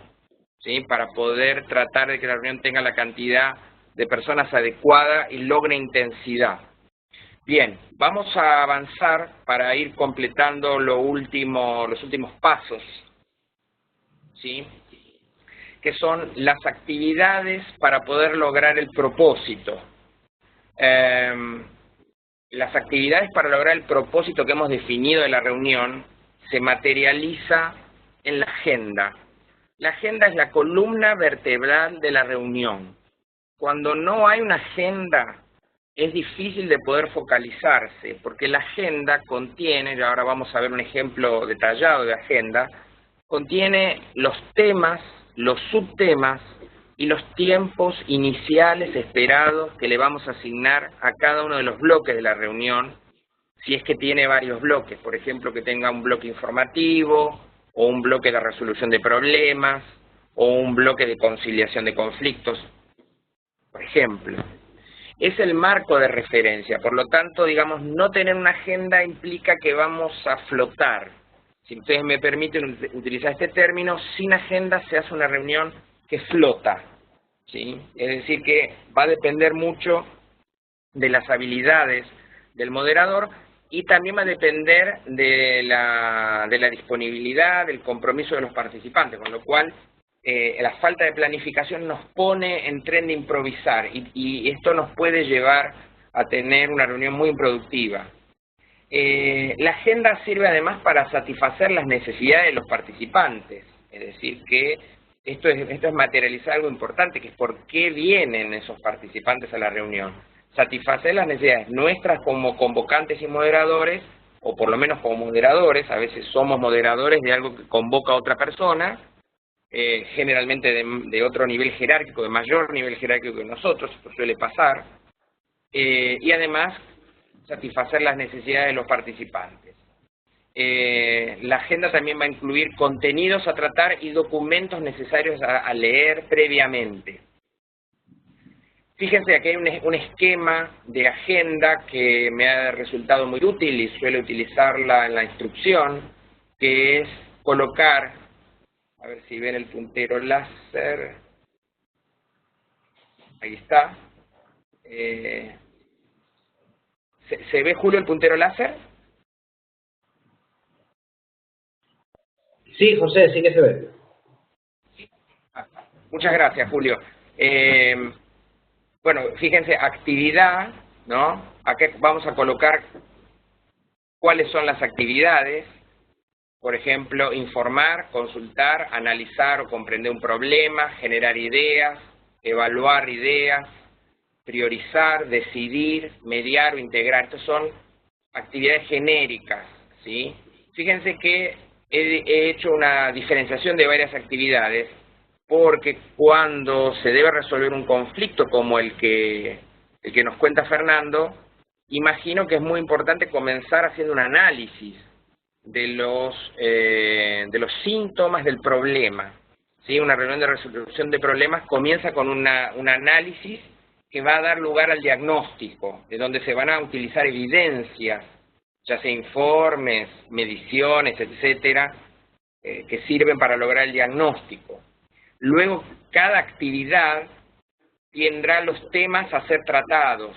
¿sí?, para poder tratar de que la reunión tenga la cantidad de personas adecuada y logre intensidad. Bien, vamos a avanzar para ir completando los últimos pasos, ¿sí?, que son las actividades para poder lograr el propósito. Las actividades para lograr el propósito que hemos definido de la reunión se materializa en la agenda. La agenda es la columna vertebral de la reunión. Cuando no hay una agenda, es difícil de poder focalizarse, porque la agenda contiene, y ahora vamos a ver un ejemplo detallado de agenda, contiene los temas, los subtemas y los tiempos iniciales esperados que le vamos a asignar a cada uno de los bloques de la reunión, si es que tiene varios bloques, por ejemplo, que tenga un bloque informativo, o un bloque de resolución de problemas, o un bloque de conciliación de conflictos, por ejemplo. Es el marco de referencia, por lo tanto, digamos, no tener una agenda implica que vamos a flotar. Si ustedes me permiten utilizar este término, sin agenda se hace una reunión que flota, ¿sí? Es decir, que va a depender mucho de las habilidades del moderador, y también va a depender de la disponibilidad, del compromiso de los participantes, con lo cual la falta de planificación nos pone en tren de improvisar, y esto nos puede llevar a tener una reunión muy improductiva. La agenda sirve además para satisfacer las necesidades de los participantes, es decir, que esto es materializar algo importante, que es por qué vienen esos participantes a la reunión. Satisfacer las necesidades nuestras como convocantes y moderadores, o por lo menos como moderadores, a veces somos moderadores de algo que convoca a otra persona, generalmente de otro nivel jerárquico, de mayor nivel jerárquico que nosotros, esto suele pasar, y además satisfacer las necesidades de los participantes. La agenda también va a incluir contenidos a tratar y documentos necesarios a leer previamente. Fíjense, aquí hay un esquema de agenda que me ha resultado muy útil y suelo utilizarla en la instrucción, que es colocar, a ver si ven el puntero láser, ahí está. ¿Se ve, Julio, el puntero láser? Sí, José, sí que se ve. Muchas gracias, Julio. Bueno, fíjense, actividad, ¿no? Aquí vamos a colocar cuáles son las actividades. Por ejemplo, informar, consultar, analizar o comprender un problema, generar ideas, evaluar ideas, priorizar, decidir, mediar o integrar. Estas son actividades genéricas, ¿sí? Fíjense que he hecho una diferenciación de varias actividades porque cuando se debe resolver un conflicto como el que nos cuenta Fernando, imagino que es muy importante comenzar haciendo un análisis de los síntomas del problema, ¿sí? Una reunión de resolución de problemas comienza con un análisis que va a dar lugar al diagnóstico, de donde se van a utilizar evidencias, ya sea informes, mediciones, etcétera, que sirven para lograr el diagnóstico. Luego, cada actividad tendrá los temas a ser tratados,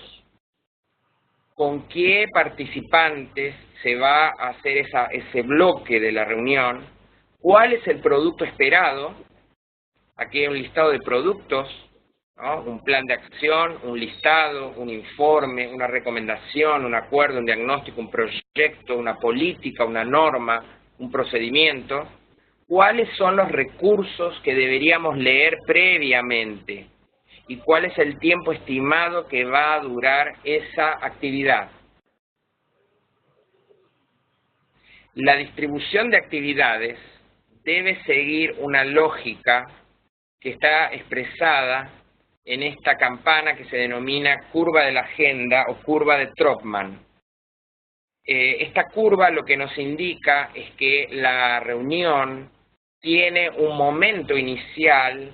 con qué participantes se va a hacer ese bloque de la reunión, cuál es el producto esperado. Aquí hay un listado de productos, ¿no? Un plan de acción, un listado, un informe, una recomendación, un acuerdo, un diagnóstico, un proyecto, una política, una norma, un procedimiento. ¿Cuáles son los recursos que deberíamos leer previamente? ¿Y cuál es el tiempo estimado que va a durar esa actividad? La distribución de actividades debe seguir una lógica que está expresada en esta campana que se denomina curva de la agenda o curva de Tropman. Esta curva lo que nos indica es que la reunión tiene un momento inicial,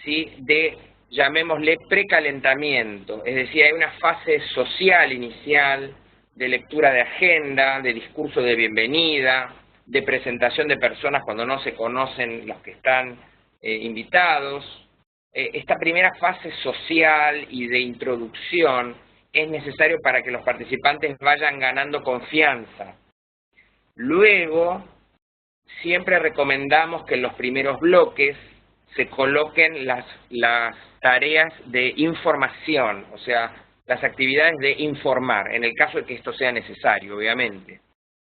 ¿sí?, de, llamémosle, precalentamiento, es decir, hay una fase social inicial, de lectura de agenda, de discurso de bienvenida, de presentación de personas cuando no se conocen los que están invitados. Esta primera fase social y de introducción es necesario para que los participantes vayan ganando confianza. Luego, siempre recomendamos que en los primeros bloques se coloquen las tareas de información, o sea, las actividades de informar, en el caso de que esto sea necesario, obviamente.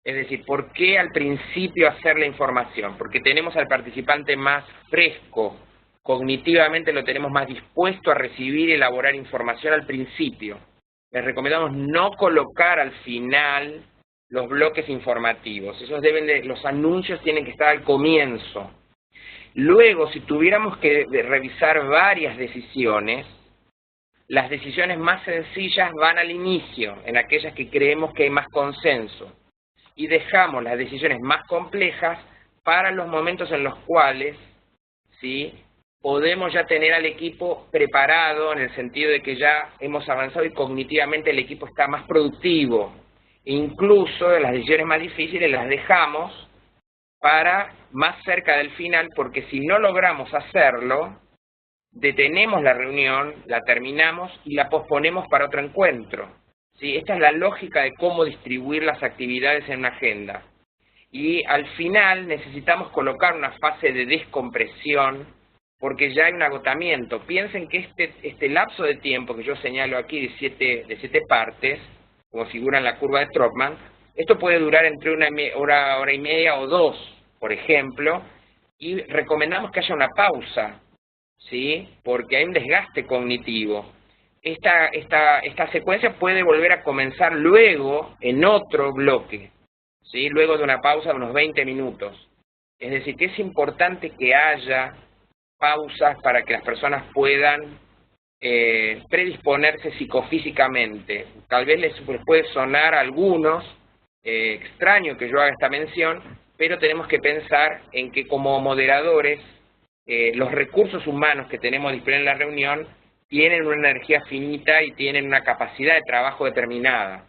Es decir, ¿por qué al principio hacer la información? Porque tenemos al participante más fresco, cognitivamente lo tenemos más dispuesto a recibir y elaborar información al principio. Les recomendamos no colocar al final los bloques informativos. Los anuncios tienen que estar al comienzo. Luego, si tuviéramos que revisar varias decisiones, las decisiones más sencillas van al inicio, en aquellas que creemos que hay más consenso. Y dejamos las decisiones más complejas para los momentos en los cuales, ¿sí?, podemos ya tener al equipo preparado en el sentido de que ya hemos avanzado y cognitivamente el equipo está más productivo. Incluso las decisiones más difíciles las dejamos para más cerca del final, porque si no logramos hacerlo, detenemos la reunión, la terminamos y la posponemos para otro encuentro. ¿Sí? Esta es la lógica de cómo distribuir las actividades en una agenda. Y al final necesitamos colocar una fase de descompresión, porque ya hay un agotamiento. Piensen que este lapso de tiempo que yo señalo aquí de siete partes, como figura en la curva de Tropman, esto puede durar entre una hora y media o 2, por ejemplo, y recomendamos que haya una pausa, ¿sí?, porque hay un desgaste cognitivo. Esta secuencia puede volver a comenzar luego en otro bloque, ¿sí?, luego de una pausa de unos 20 minutos. Es decir, que es importante que haya pausas para que las personas puedan predisponerse psicofísicamente. Tal vez les puede sonar a algunos extraño que yo haga esta mención, pero tenemos que pensar en que como moderadores, los recursos humanos que tenemos disponibles en la reunión tienen una energía finita y tienen una capacidad de trabajo determinada.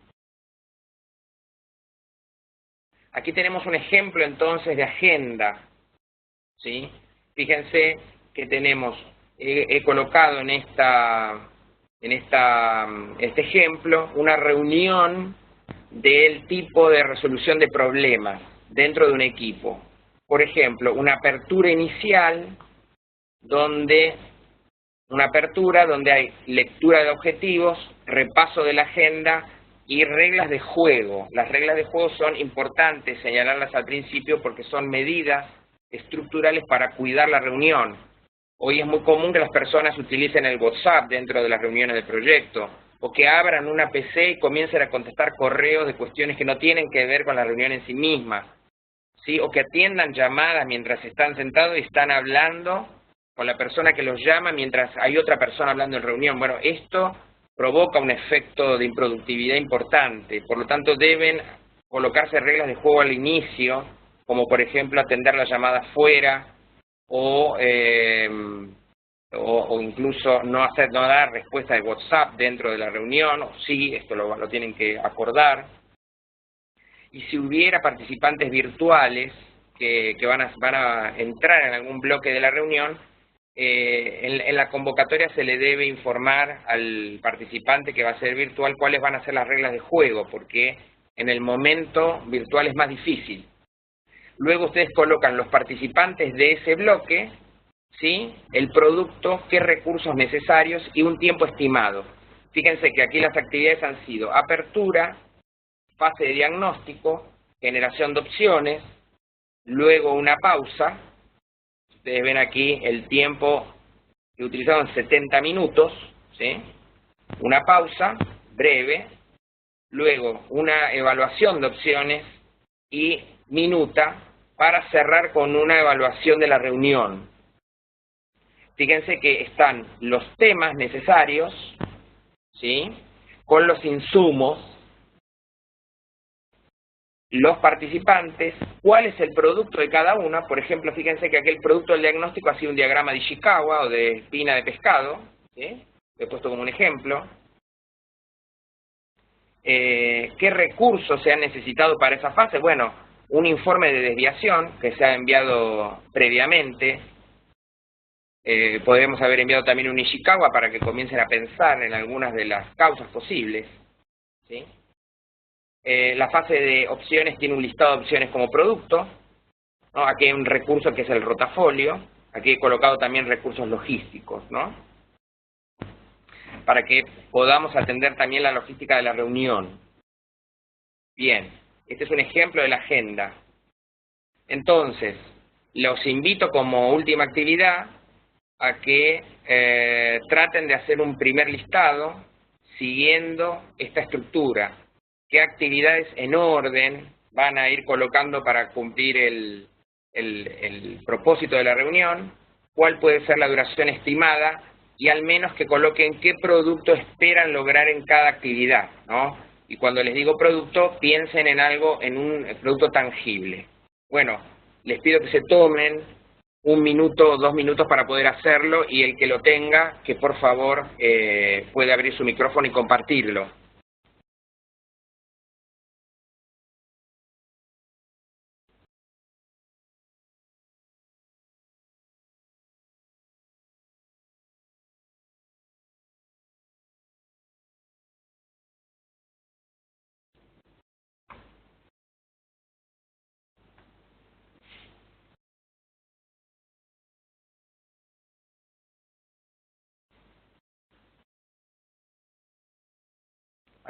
Aquí tenemos un ejemplo entonces de agenda, ¿sí? Fíjense que tenemos, he colocado en este ejemplo una reunión del tipo de resolución de problemas dentro de un equipo. Por ejemplo, una apertura inicial donde hay lectura de objetivos, repaso de la agenda y reglas de juego. Las reglas de juego son importantes señalarlas al principio porque son medidas estructurales para cuidar la reunión. Hoy es muy común que las personas utilicen el WhatsApp dentro de las reuniones del proyecto, o que abran una PC y comiencen a contestar correos de cuestiones que no tienen que ver con la reunión en sí misma, ¿sí? O que atiendan llamadas mientras están sentados y están hablando con la persona que los llama mientras hay otra persona hablando en reunión. Bueno, esto provoca un efecto de improductividad importante, por lo tanto deben colocarse reglas de juego al inicio, como por ejemplo atender la llamada fuera, o incluso no dar respuesta de WhatsApp dentro de la reunión, o sí, esto lo tienen que acordar. Y si hubiera participantes virtuales que van a entrar en algún bloque de la reunión, en la convocatoria se le debe informar al participante que va a ser virtual cuáles van a ser las reglas de juego, porque en el momento virtual es más difícil. Luego ustedes colocan los participantes de ese bloque, ¿sí? El producto, qué recursos necesarios y un tiempo estimado. Fíjense que aquí las actividades han sido apertura, fase de diagnóstico, generación de opciones, luego una pausa. Ustedes ven aquí el tiempo que utilizaron, 70 minutos, ¿sí? Una pausa breve, luego una evaluación de opciones y minuta para cerrar con una evaluación de la reunión. Fíjense que están los temas necesarios, ¿sí? Con los insumos, los participantes, cuál es el producto de cada una. Por ejemplo, fíjense que aquel producto del diagnóstico ha sido un diagrama de Ishikawa o de espina de pescado, ¿sí? Lo he puesto como un ejemplo. ¿Qué recursos se han necesitado para esa fase? Bueno, un informe de desviación que se ha enviado previamente. Podríamos haber enviado también un Ishikawa para que comiencen a pensar en algunas de las causas posibles, ¿sí? La fase de opciones tiene un listado de opciones como producto, ¿no? Aquí hay un recurso que es el rotafolio. Aquí he colocado también recursos logísticos, ¿no? Para que podamos atender también la logística de la reunión. Bien, este es un ejemplo de la agenda. Entonces, los invito como última actividad a que traten de hacer un primer listado siguiendo esta estructura. ¿Qué actividades en orden van a ir colocando para cumplir el propósito de la reunión? ¿Cuál puede ser la duración estimada? Y al menos que coloquen qué producto esperan lograr en cada actividad, ¿no? Y cuando les digo producto, piensen en algo, en un producto tangible. Bueno, les pido que se tomen 1 minuto o 2 minutos para poder hacerlo, y el que lo tenga, que por favor puede abrir su micrófono y compartirlo.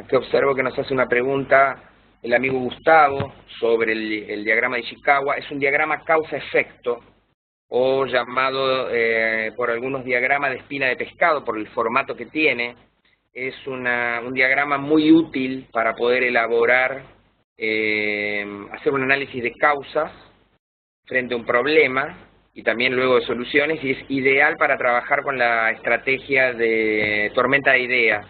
Aquí observo que nos hace una pregunta el amigo Gustavo sobre el diagrama de Ishikawa. Es un diagrama causa-efecto, o llamado por algunos diagrama de espina de pescado por el formato que tiene. Es un diagrama muy útil para poder elaborar, hacer un análisis de causas, frente a un problema y también luego de soluciones, y es ideal para trabajar con la estrategia de tormenta de ideas.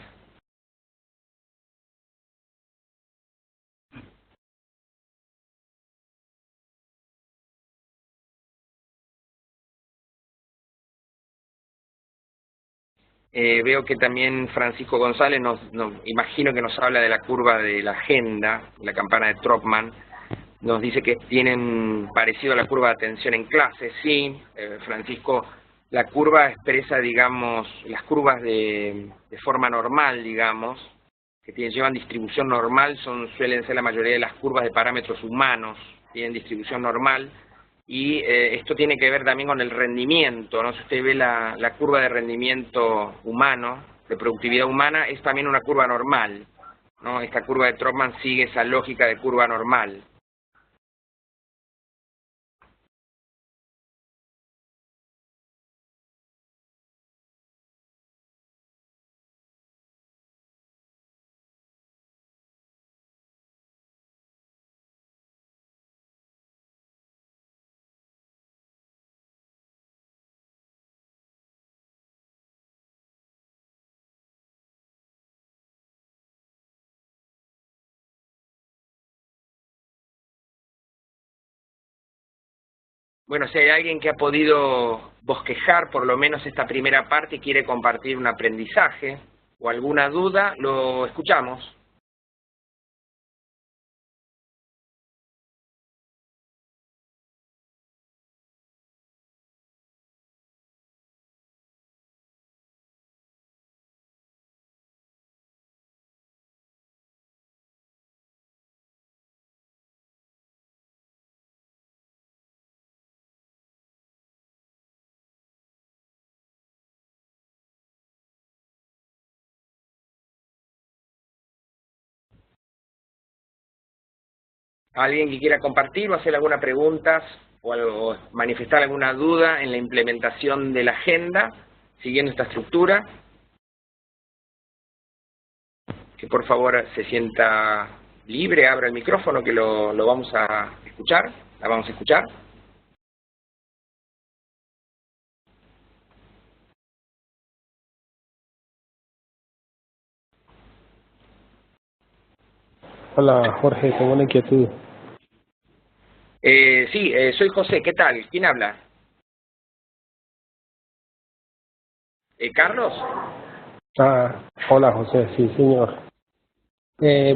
Veo que también Francisco González imagino que nos habla de la curva de la agenda, la campana de Tropman. Nos dice que tienen parecido a la curva de atención en clase. Sí, Francisco, la curva expresa, digamos, las curvas de forma normal, digamos, que llevan distribución normal, suelen ser la mayoría de las curvas de parámetros humanos, tienen distribución normal. Y esto tiene que ver también con el rendimiento, ¿no? Si usted ve la curva de rendimiento humano, de productividad humana, es también una curva normal, ¿no? Esta curva de Tropman sigue esa lógica de curva normal. Bueno, si hay alguien que ha podido bosquejar por lo menos esta primera parte y quiere compartir un aprendizaje o alguna duda, lo escuchamos. ¿Alguien que quiera compartir o hacer alguna pregunta o manifestar alguna duda en la implementación de la agenda, siguiendo esta estructura? Que por favor se sienta libre, abra el micrófono que lo vamos a escuchar, la vamos a escuchar. Hola Jorge, tengo una inquietud. Sí, soy José, ¿qué tal? ¿Quién habla? ¿Carlos? Hola José, sí señor.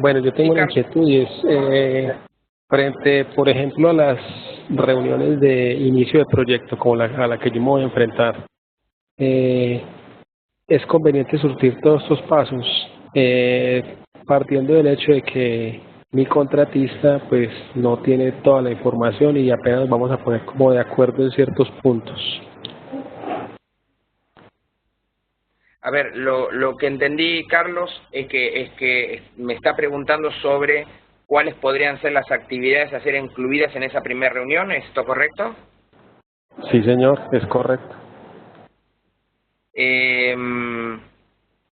Bueno, yo tengo una inquietud y es frente, por ejemplo, a las reuniones de inicio de proyecto como a la que yo me voy a enfrentar. Es conveniente surtir todos estos pasos, partiendo del hecho de que mi contratista pues no tiene toda la información y apenas vamos a poner como de acuerdo en ciertos puntos. A ver, lo que entendí, Carlos, es que me está preguntando sobre cuáles podrían ser las actividades a ser incluidas en esa primera reunión, ¿es esto correcto? Sí, señor, es correcto.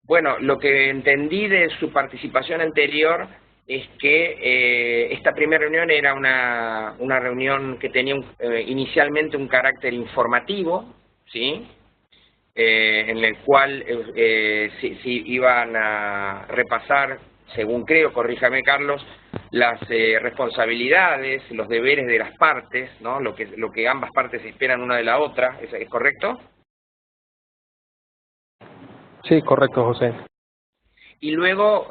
Bueno, lo que entendí de su participación anterior es que esta primera reunión era una reunión que tenía inicialmente un carácter informativo, ¿sí? En el cual sí iban a repasar, según creo, corríjame Carlos, las responsabilidades, los deberes de las partes, ¿no? Lo que ambas partes esperan una de la otra, ¿es correcto? Sí, correcto, José. Y luego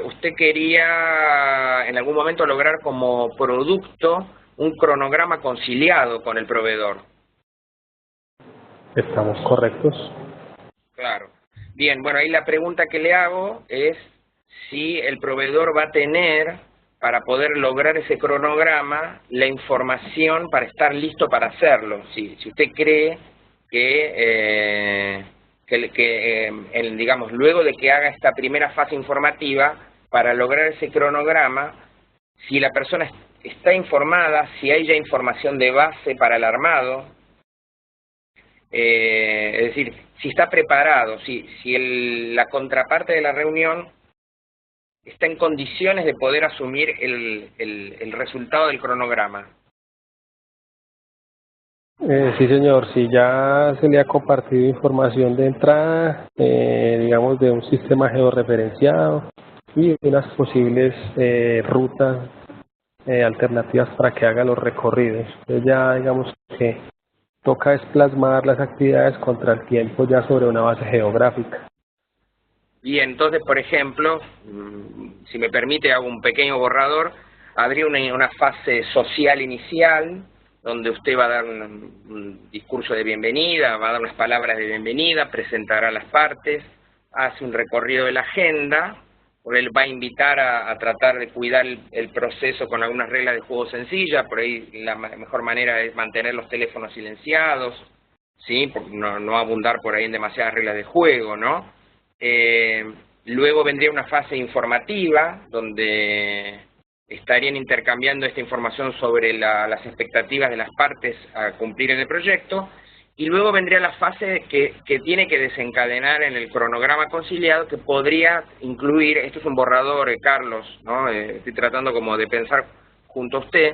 usted quería en algún momento lograr como producto un cronograma conciliado con el proveedor. Estamos correctos. Claro. Bien, bueno, ahí la pregunta que le hago es si el proveedor va a tener, para poder lograr ese cronograma, la información para estar listo para hacerlo. Si usted cree que digamos, luego de que haga esta primera fase informativa, para lograr ese cronograma, si la persona está informada, si hay ya información de base para el armado, es decir, si está preparado, si la contraparte de la reunión está en condiciones de poder asumir el resultado del cronograma. Sí, señor, sí, ya se le ha compartido información de entrada, digamos, de un sistema georreferenciado y unas posibles rutas alternativas para que haga los recorridos. Entonces ya, digamos, que toca es plasmar las actividades contra el tiempo ya sobre una base geográfica. Y entonces, por ejemplo, si me permite, hago un pequeño borrador, habría una fase social inicial, donde usted va a dar un discurso de bienvenida, va a dar unas palabras de bienvenida, presentará las partes, hace un recorrido de la agenda, por él va a invitar a tratar de cuidar el proceso con algunas reglas de juego sencillas, por ahí la mejor manera es mantener los teléfonos silenciados, ¿sí? Porque no abundar por ahí en demasiadas reglas de juego, ¿no? Luego vendría una fase informativa, donde estarían intercambiando esta información sobre las expectativas de las partes a cumplir en el proyecto, y luego vendría la fase que tiene que desencadenar en el cronograma conciliado, que podría incluir, esto es un borrador, Carlos, ¿no? Estoy tratando como de pensar junto a usted,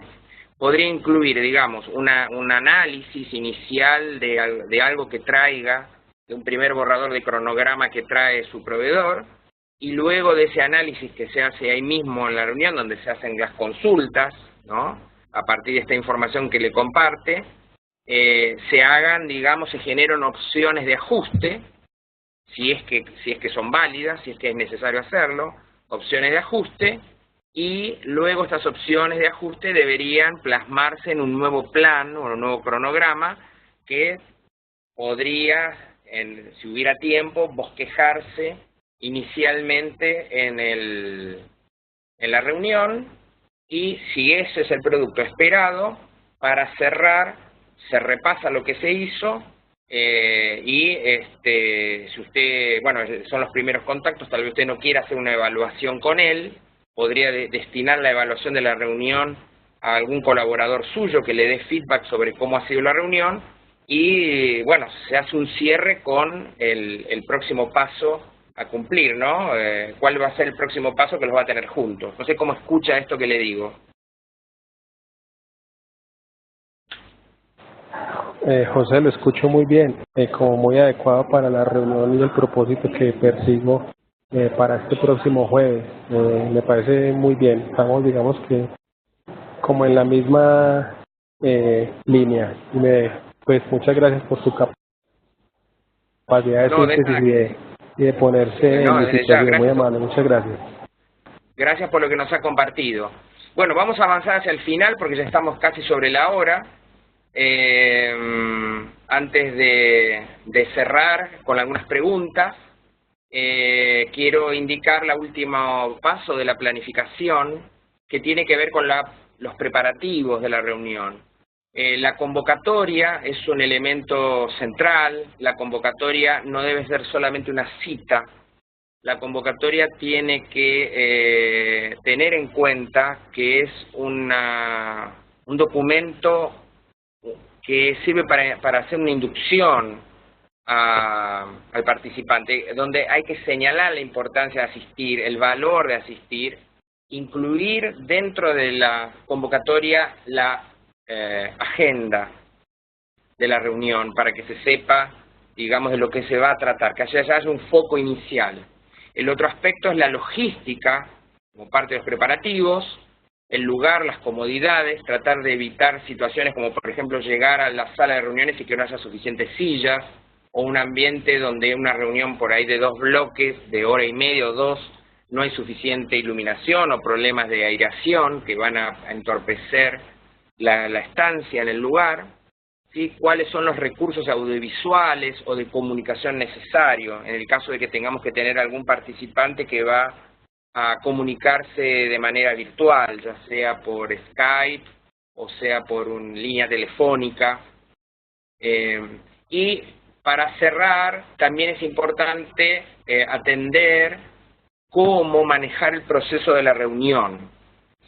podría incluir, digamos, un análisis inicial de algo que traiga, de un primer borrador de cronograma que trae su proveedor, y luego de ese análisis que se hace ahí mismo en la reunión, donde se hacen las consultas, ¿no? A partir de esta información que le comparte, se hagan, digamos, se generan opciones de ajuste, si es que son válidas, si es que es necesario hacerlo, opciones de ajuste, y luego estas opciones de ajuste deberían plasmarse en un nuevo plan o un nuevo cronograma que podría, si hubiera tiempo, bosquejarse inicialmente en la reunión, y si ese es el producto esperado, para cerrar, se repasa lo que se hizo, y si usted, bueno, son los primeros contactos, tal vez usted no quiera hacer una evaluación con él, podría destinar la evaluación de la reunión a algún colaborador suyo que le dé feedback sobre cómo ha sido la reunión, y bueno, se hace un cierre con el próximo paso a cumplir, ¿no? ¿Cuál va a ser el próximo paso que los va a tener juntos? No sé cómo escucha esto que le digo. José, lo escucho muy bien, como muy adecuado para la reunión y el propósito que persigo para este próximo jueves. Me parece muy bien, estamos, digamos que, como en la misma línea. Pues muchas gracias por su capacidad de síntesis y de ponerse en mi situación. Muy amable, muchas gracias. Gracias por lo que nos ha compartido. Bueno, vamos a avanzar hacia el final porque ya estamos casi sobre la hora. Antes de cerrar con algunas preguntas, quiero indicar el último paso de la planificación, que tiene que ver con los preparativos de la reunión. La convocatoria es un elemento central. La convocatoria no debe ser solamente una cita. La convocatoria tiene que tener en cuenta que es un documento que sirve para hacer una inducción al participante, donde hay que señalar la importancia de asistir, el valor de asistir, incluir dentro de la convocatoria la agenda de la reunión, para que se sepa, digamos, de lo que se va a tratar, que haya un foco inicial. El otro aspecto es la logística, como parte de los preparativos, el lugar, las comodidades, tratar de evitar situaciones como, por ejemplo, llegar a la sala de reuniones y que no haya suficientes sillas, o un ambiente donde una reunión por ahí de 2 bloques, de hora y media o 2, no hay suficiente iluminación o problemas de aireación que van a entorpecer la estancia en el lugar, ¿sí? ¿Cuáles son los recursos audiovisuales o de comunicación necesarios en el caso de que tengamos que tener algún participante que va a comunicarse de manera virtual, ya sea por Skype o sea por una línea telefónica? Y para cerrar, también es importante atender cómo manejar el proceso de la reunión,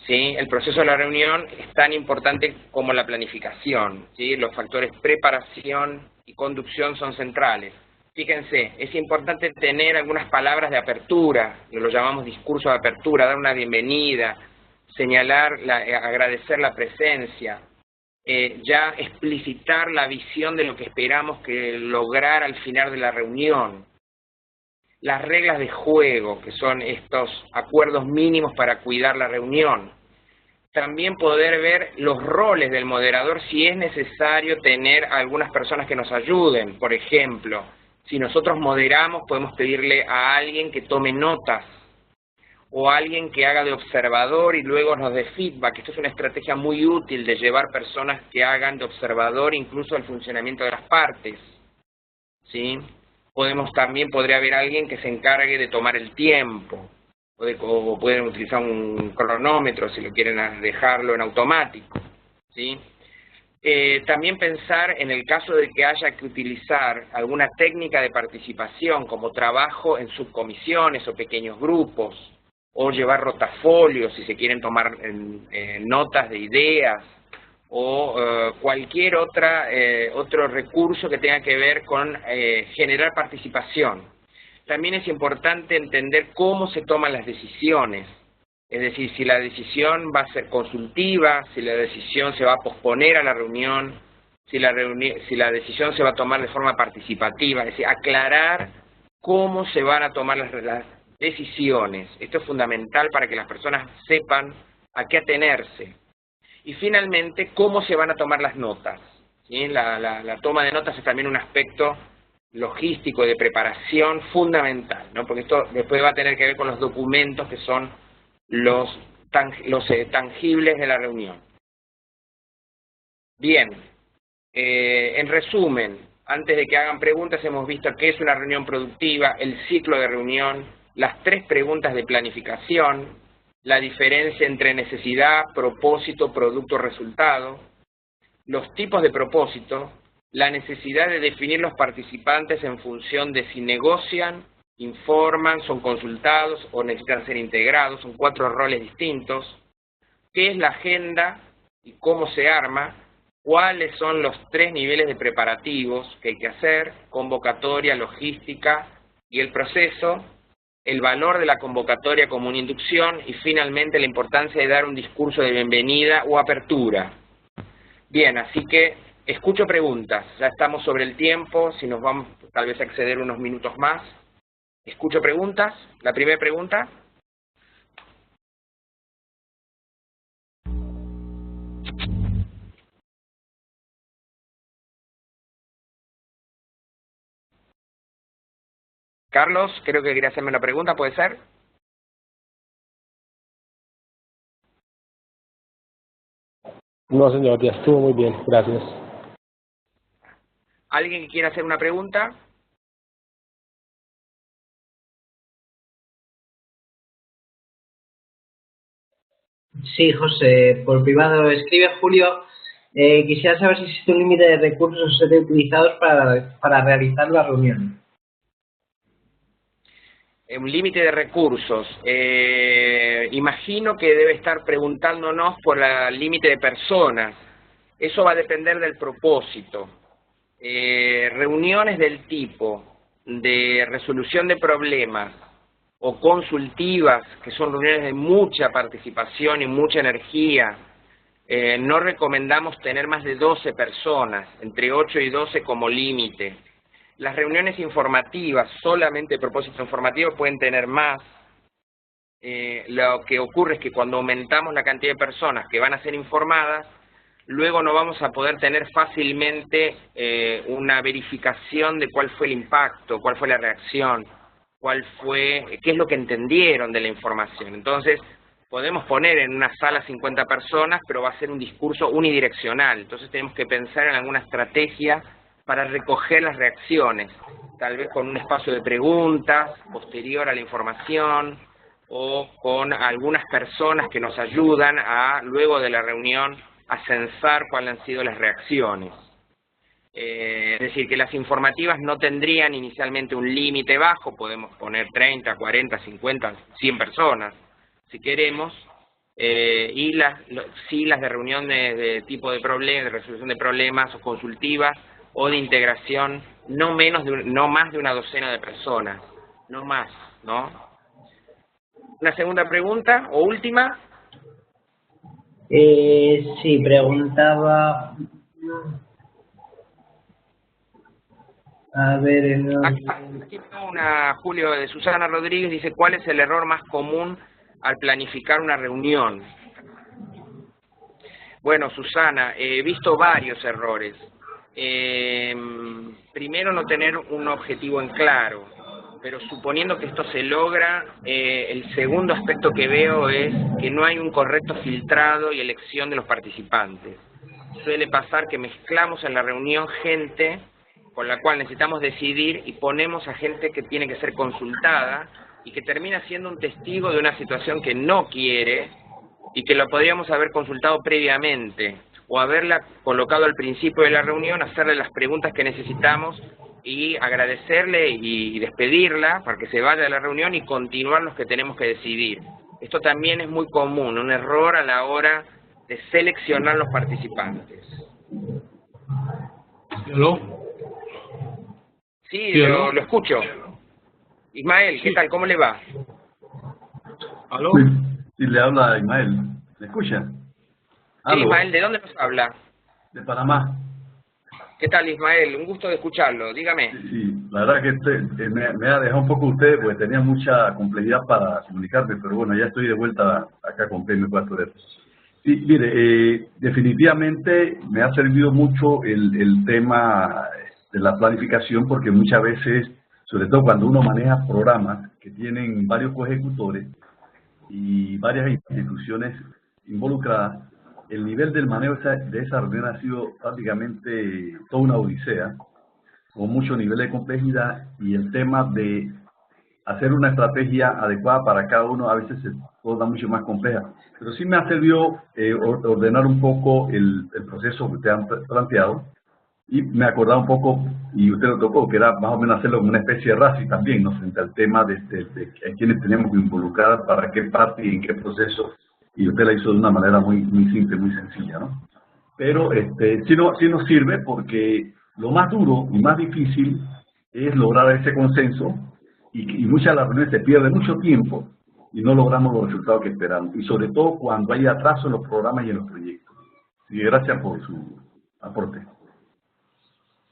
¿sí? El proceso de la reunión es tan importante como la planificación, ¿sí? Los factores preparación y conducción son centrales. Fíjense, es importante tener algunas palabras de apertura, lo llamamos discurso de apertura, dar una bienvenida, señalar, agradecer la presencia. ya explicitar la visión de lo que esperamos que lograr al final de la reunión. Las reglas de juego, que son estos acuerdos mínimos para cuidar la reunión. También poder ver los roles del moderador, si es necesario tener algunas personas que nos ayuden. Por ejemplo, si nosotros moderamos, podemos pedirle a alguien que tome notas, o a alguien que haga de observador y luego nos dé feedback. Esto es una estrategia muy útil de llevar personas que hagan de observador incluso el funcionamiento de las partes, ¿sí? También podría haber alguien que se encargue de tomar el tiempo, o pueden utilizar un cronómetro si lo quieren dejarlo en automático, ¿sí? También pensar en el caso de que haya que utilizar alguna técnica de participación, como trabajo en subcomisiones o pequeños grupos, o llevar rotafolios si se quieren tomar notas de ideas, o cualquier otro recurso que tenga que ver con generar participación. También es importante entender cómo se toman las decisiones, es decir, si la decisión va a ser consultiva, si la decisión se va a posponer a la reunión, si la decisión se va a tomar de forma participativa, es decir, aclarar cómo se van a tomar las decisiones. Esto es fundamental para que las personas sepan a qué atenerse. Y finalmente, cómo se van a tomar las notas, ¿sí? La toma de notas es también un aspecto logístico de preparación fundamental, ¿no? Porque esto después va a tener que ver con los documentos que son los tangibles de la reunión. Bien, en resumen, antes de que hagan preguntas, hemos visto qué es una reunión productiva, el ciclo de reunión, las 3 preguntas de planificación, la diferencia entre necesidad, propósito, producto, resultado, los tipos de propósito, la necesidad de definir los participantes en función de si negocian, informan, son consultados o necesitan ser integrados, son 4 roles distintos, qué es la agenda y cómo se arma, cuáles son los 3 niveles de preparativos que hay que hacer, convocatoria, logística y el proceso, el valor de la convocatoria como una inducción y finalmente la importancia de dar un discurso de bienvenida o apertura. Bien, así que escucho preguntas, ya estamos sobre el tiempo, si nos vamos tal vez a exceder unos minutos más. Escucho preguntas, la primera pregunta. Carlos, creo que quería hacerme una pregunta, ¿puede ser? No, señor, ya estuvo muy bien, gracias. ¿Alguien que quiera hacer una pregunta? Sí, José, por privado escribe Julio. Quisiera saber si existe un límite de recursos a ser utilizados para realizar la reunión. Un límite de recursos. Imagino que debe estar preguntándonos por el límite de personas. Eso va a depender del propósito. Reuniones del tipo de resolución de problemas o consultivas, que son reuniones de mucha participación y mucha energía, no recomendamos tener más de 12 personas, entre 8 y 12 como límite. Las reuniones informativas, solamente propósito informativo, pueden tener más. Lo que ocurre es que cuando aumentamos la cantidad de personas que van a ser informadas, luego no vamos a poder tener fácilmente una verificación de cuál fue el impacto, cuál fue la reacción, qué es lo que entendieron de la información. Entonces, podemos poner en una sala 50 personas, pero va a ser un discurso unidireccional. Entonces tenemos que pensar en alguna estrategia para recoger las reacciones, tal vez con un espacio de preguntas posterior a la información, o con algunas personas que nos ayudan luego de la reunión, a censar cuáles han sido las reacciones. Es decir, que las informativas no tendrían inicialmente un límite bajo, podemos poner 30, 40, 50, 100 personas, si queremos, y sí las de reuniones de tipo de resolución de problemas o consultivas o de integración, no más de una docena de personas, no más, ¿no? Una segunda pregunta, o última. Sí, preguntaba... A ver... Aquí tengo una, Julio, de Susana Rodríguez, dice, ¿cuál es el error más común al planificar una reunión? Bueno, Susana, he visto varios errores. Primero, no tener un objetivo en claro, pero suponiendo que esto se logra, el segundo aspecto que veo es que no hay un correcto filtrado y elección de los participantes. Suele pasar que mezclamos en la reunión gente con la cual necesitamos decidir y ponemos a gente que tiene que ser consultada y que termina siendo un testigo de una situación que no quiere y que lo podríamos haber consultado previamente o haberla colocado al principio de la reunión, hacerle las preguntas que necesitamos y agradecerle y despedirla para que se vaya de la reunión y continuar los que tenemos que decidir. Esto también es muy común, un error a la hora de seleccionar los participantes. ¿Aló? Sí, lo escucho. Ismael, ¿qué tal? ¿Cómo le va? ¿Aló? Sí, le habla Ismael. ¿Me escucha? Sí, Ismael, ¿de dónde nos habla? De Panamá. ¿Qué tal, Ismael? Un gusto de escucharlo. Dígame. Sí, la verdad que me ha dejado un poco usted, porque tenía mucha complejidad para comunicarme, pero bueno, ya estoy de vuelta acá con PM4. Sí, mire, definitivamente me ha servido mucho el tema de la planificación, porque muchas veces, sobre todo cuando uno maneja programas que tienen varios coejecutores y varias instituciones involucradas, el nivel del manejo de esa reunión ha sido prácticamente toda una odisea, con mucho nivel de complejidad, y el tema de hacer una estrategia adecuada para cada uno a veces se torna mucho más compleja. Pero sí me ha servido ordenar un poco el proceso que ustedes han planteado, y me acordaba un poco, y usted lo tocó, que era más o menos hacerlo como una especie de RACI también, ¿no? Frente al tema de a quienes tenemos que involucrar, para qué parte y en qué proceso, y usted la hizo de una manera muy simple, muy sencilla, ¿no? Pero sí nos sirve, porque lo más duro y más difícil es lograr ese consenso, y muchas de las reuniones se pierde mucho tiempo y no logramos los resultados que esperamos, y sobre todo cuando hay atraso en los programas y en los proyectos. Y gracias por su aporte.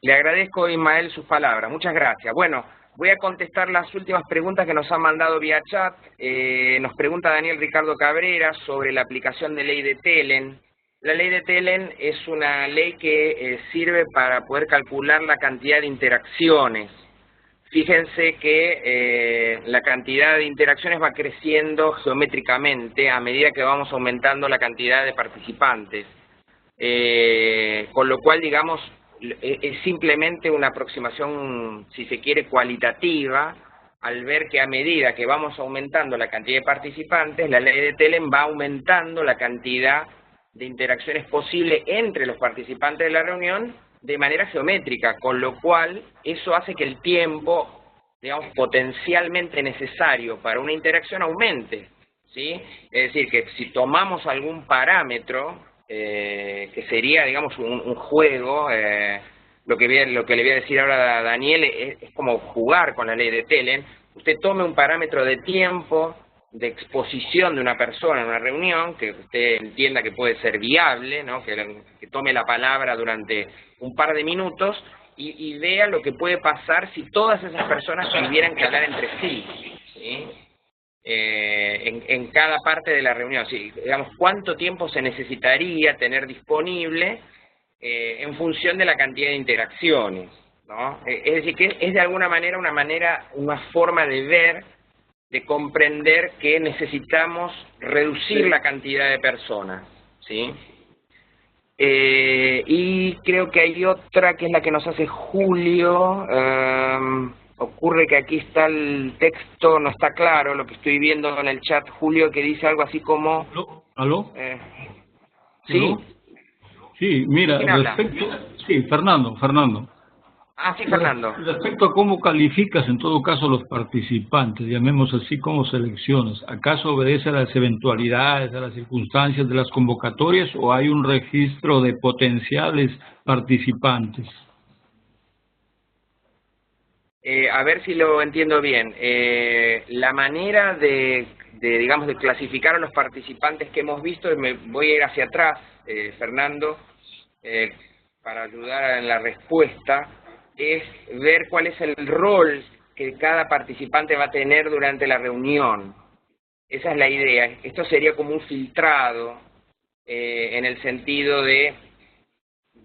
Le agradezco, Ismael, sus palabras. Muchas gracias. Bueno, voy a contestar las últimas preguntas que nos han mandado vía chat. Nos pregunta Daniel Ricardo Cabrera sobre la aplicación de ley de Thelen. La ley de Thelen es una ley que sirve para poder calcular la cantidad de interacciones. Fíjense que la cantidad de interacciones va creciendo geométricamente a medida que vamos aumentando la cantidad de participantes. Con lo cual, digamos, es simplemente una aproximación, si se quiere, cualitativa, al ver que a medida que vamos aumentando la cantidad de participantes, la ley de Thelen va aumentando la cantidad de interacciones posibles entre los participantes de la reunión de manera geométrica, con lo cual eso hace que el tiempo, digamos, potencialmente necesario para una interacción aumente, ¿sí? Es decir, que si tomamos algún parámetro, que sería, digamos, un juego, lo que le voy a decir ahora a Daniel es como jugar con la ley de Thelen. Usted tome un parámetro de tiempo, de exposición de una persona en una reunión, que usted entienda que puede ser viable, ¿no? Que tome la palabra durante un par de minutos y vea lo que puede pasar si todas esas personas tuvieran que hablar entre sí, ¿sí? En cada parte de la reunión, ¿sí? Digamos, cuánto tiempo se necesitaría tener disponible en función de la cantidad de interacciones, ¿no? Es decir, que es de alguna manera una forma de ver, de comprender que necesitamos reducir la cantidad de personas, ¿sí? Y creo que hay otra que es la que nos hace Julio. Ocurre que aquí está el texto, no está claro lo que estoy viendo en el chat, Julio, que dice algo así como... ¿Aló? ¿Sí? ¿Aló? Sí, mira, sí, Fernando. Ah, sí, Fernando. Respecto a cómo calificas en todo caso los participantes, llamemos así, como selecciones, ¿acaso obedece a las eventualidades, a las circunstancias de las convocatorias o hay un registro de potenciales participantes? A ver si lo entiendo bien. La manera digamos, de clasificar a los participantes que hemos visto, me voy a ir hacia atrás, Fernando, para ayudar en la respuesta, es ver cuál es el rol que cada participante va a tener durante la reunión. Esa es la idea. Esto sería como un filtrado en el sentido de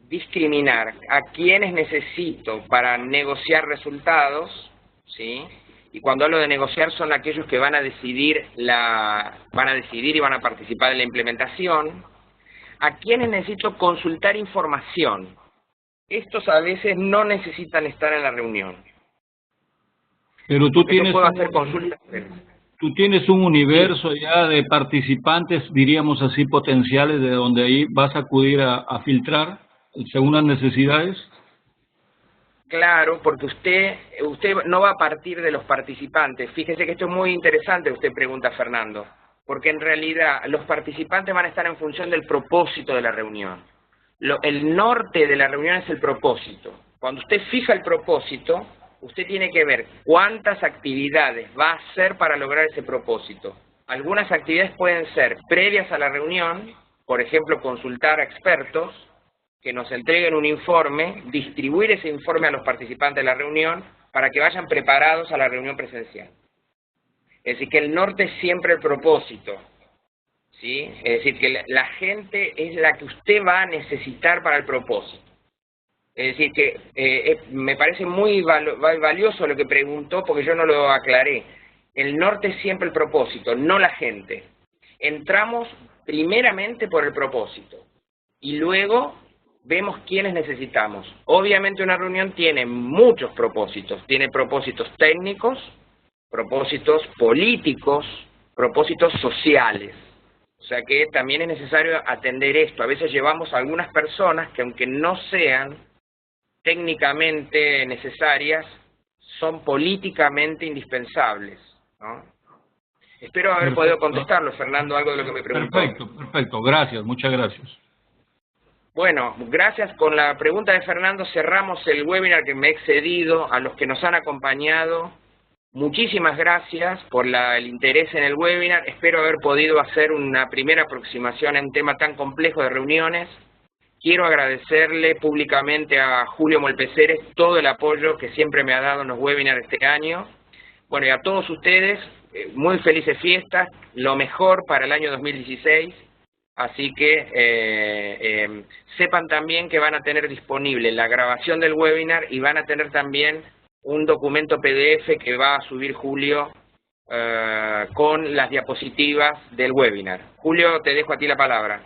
discriminar a quienes necesito para negociar resultados, ¿sí? Y cuando hablo de negociar son aquellos que van a decidir y van a participar en la implementación, a quienes necesito consultar información. Estos a veces no necesitan estar en la reunión. Pero tú tienes, puedo hacer consultas. Tú tienes un universo ya de participantes, diríamos así, potenciales, de donde ahí vas a acudir a filtrar según las necesidades. Claro, porque usted no va a partir de los participantes. Fíjese que esto es muy interesante, usted pregunta, Fernando, porque en realidad los participantes van a estar en función del propósito de la reunión. El norte de la reunión es el propósito. Cuando usted fija el propósito, usted tiene que ver cuántas actividades va a hacer para lograr ese propósito. Algunas actividades pueden ser previas a la reunión, por ejemplo, consultar a expertos que nos entreguen un informe, distribuir ese informe a los participantes de la reunión para que vayan preparados a la reunión presencial. Es decir, que el norte es siempre el propósito, ¿sí? Es decir, que la gente es la que usted va a necesitar para el propósito. Es decir, que me parece muy valioso lo que preguntó porque yo no lo aclaré. El norte es siempre el propósito, no la gente. Entramos primeramente por el propósito y luego vemos quiénes necesitamos. Obviamente una reunión tiene muchos propósitos. Tiene propósitos técnicos, propósitos políticos, propósitos sociales. O sea que también es necesario atender esto. A veces llevamos a algunas personas que aunque no sean técnicamente necesarias, son políticamente indispensables, ¿no? Espero haber podido contestarlo, Fernando, algo de lo que me preguntó. Perfecto. Gracias, muchas gracias. Bueno, gracias. Con la pregunta de Fernando cerramos el webinar que me he excedido. A los que nos han acompañado, muchísimas gracias por el interés en el webinar. Espero haber podido hacer una primera aproximación en un tema tan complejo de reuniones. Quiero agradecerle públicamente a Julio Molpeceres todo el apoyo que siempre me ha dado en los webinars este año. Bueno, y a todos ustedes, muy felices fiestas, lo mejor para el año 2016. Así que sepan también que van a tener disponible la grabación del webinar y van a tener también un documento PDF que va a subir Julio con las diapositivas del webinar. Julio, te dejo a ti la palabra.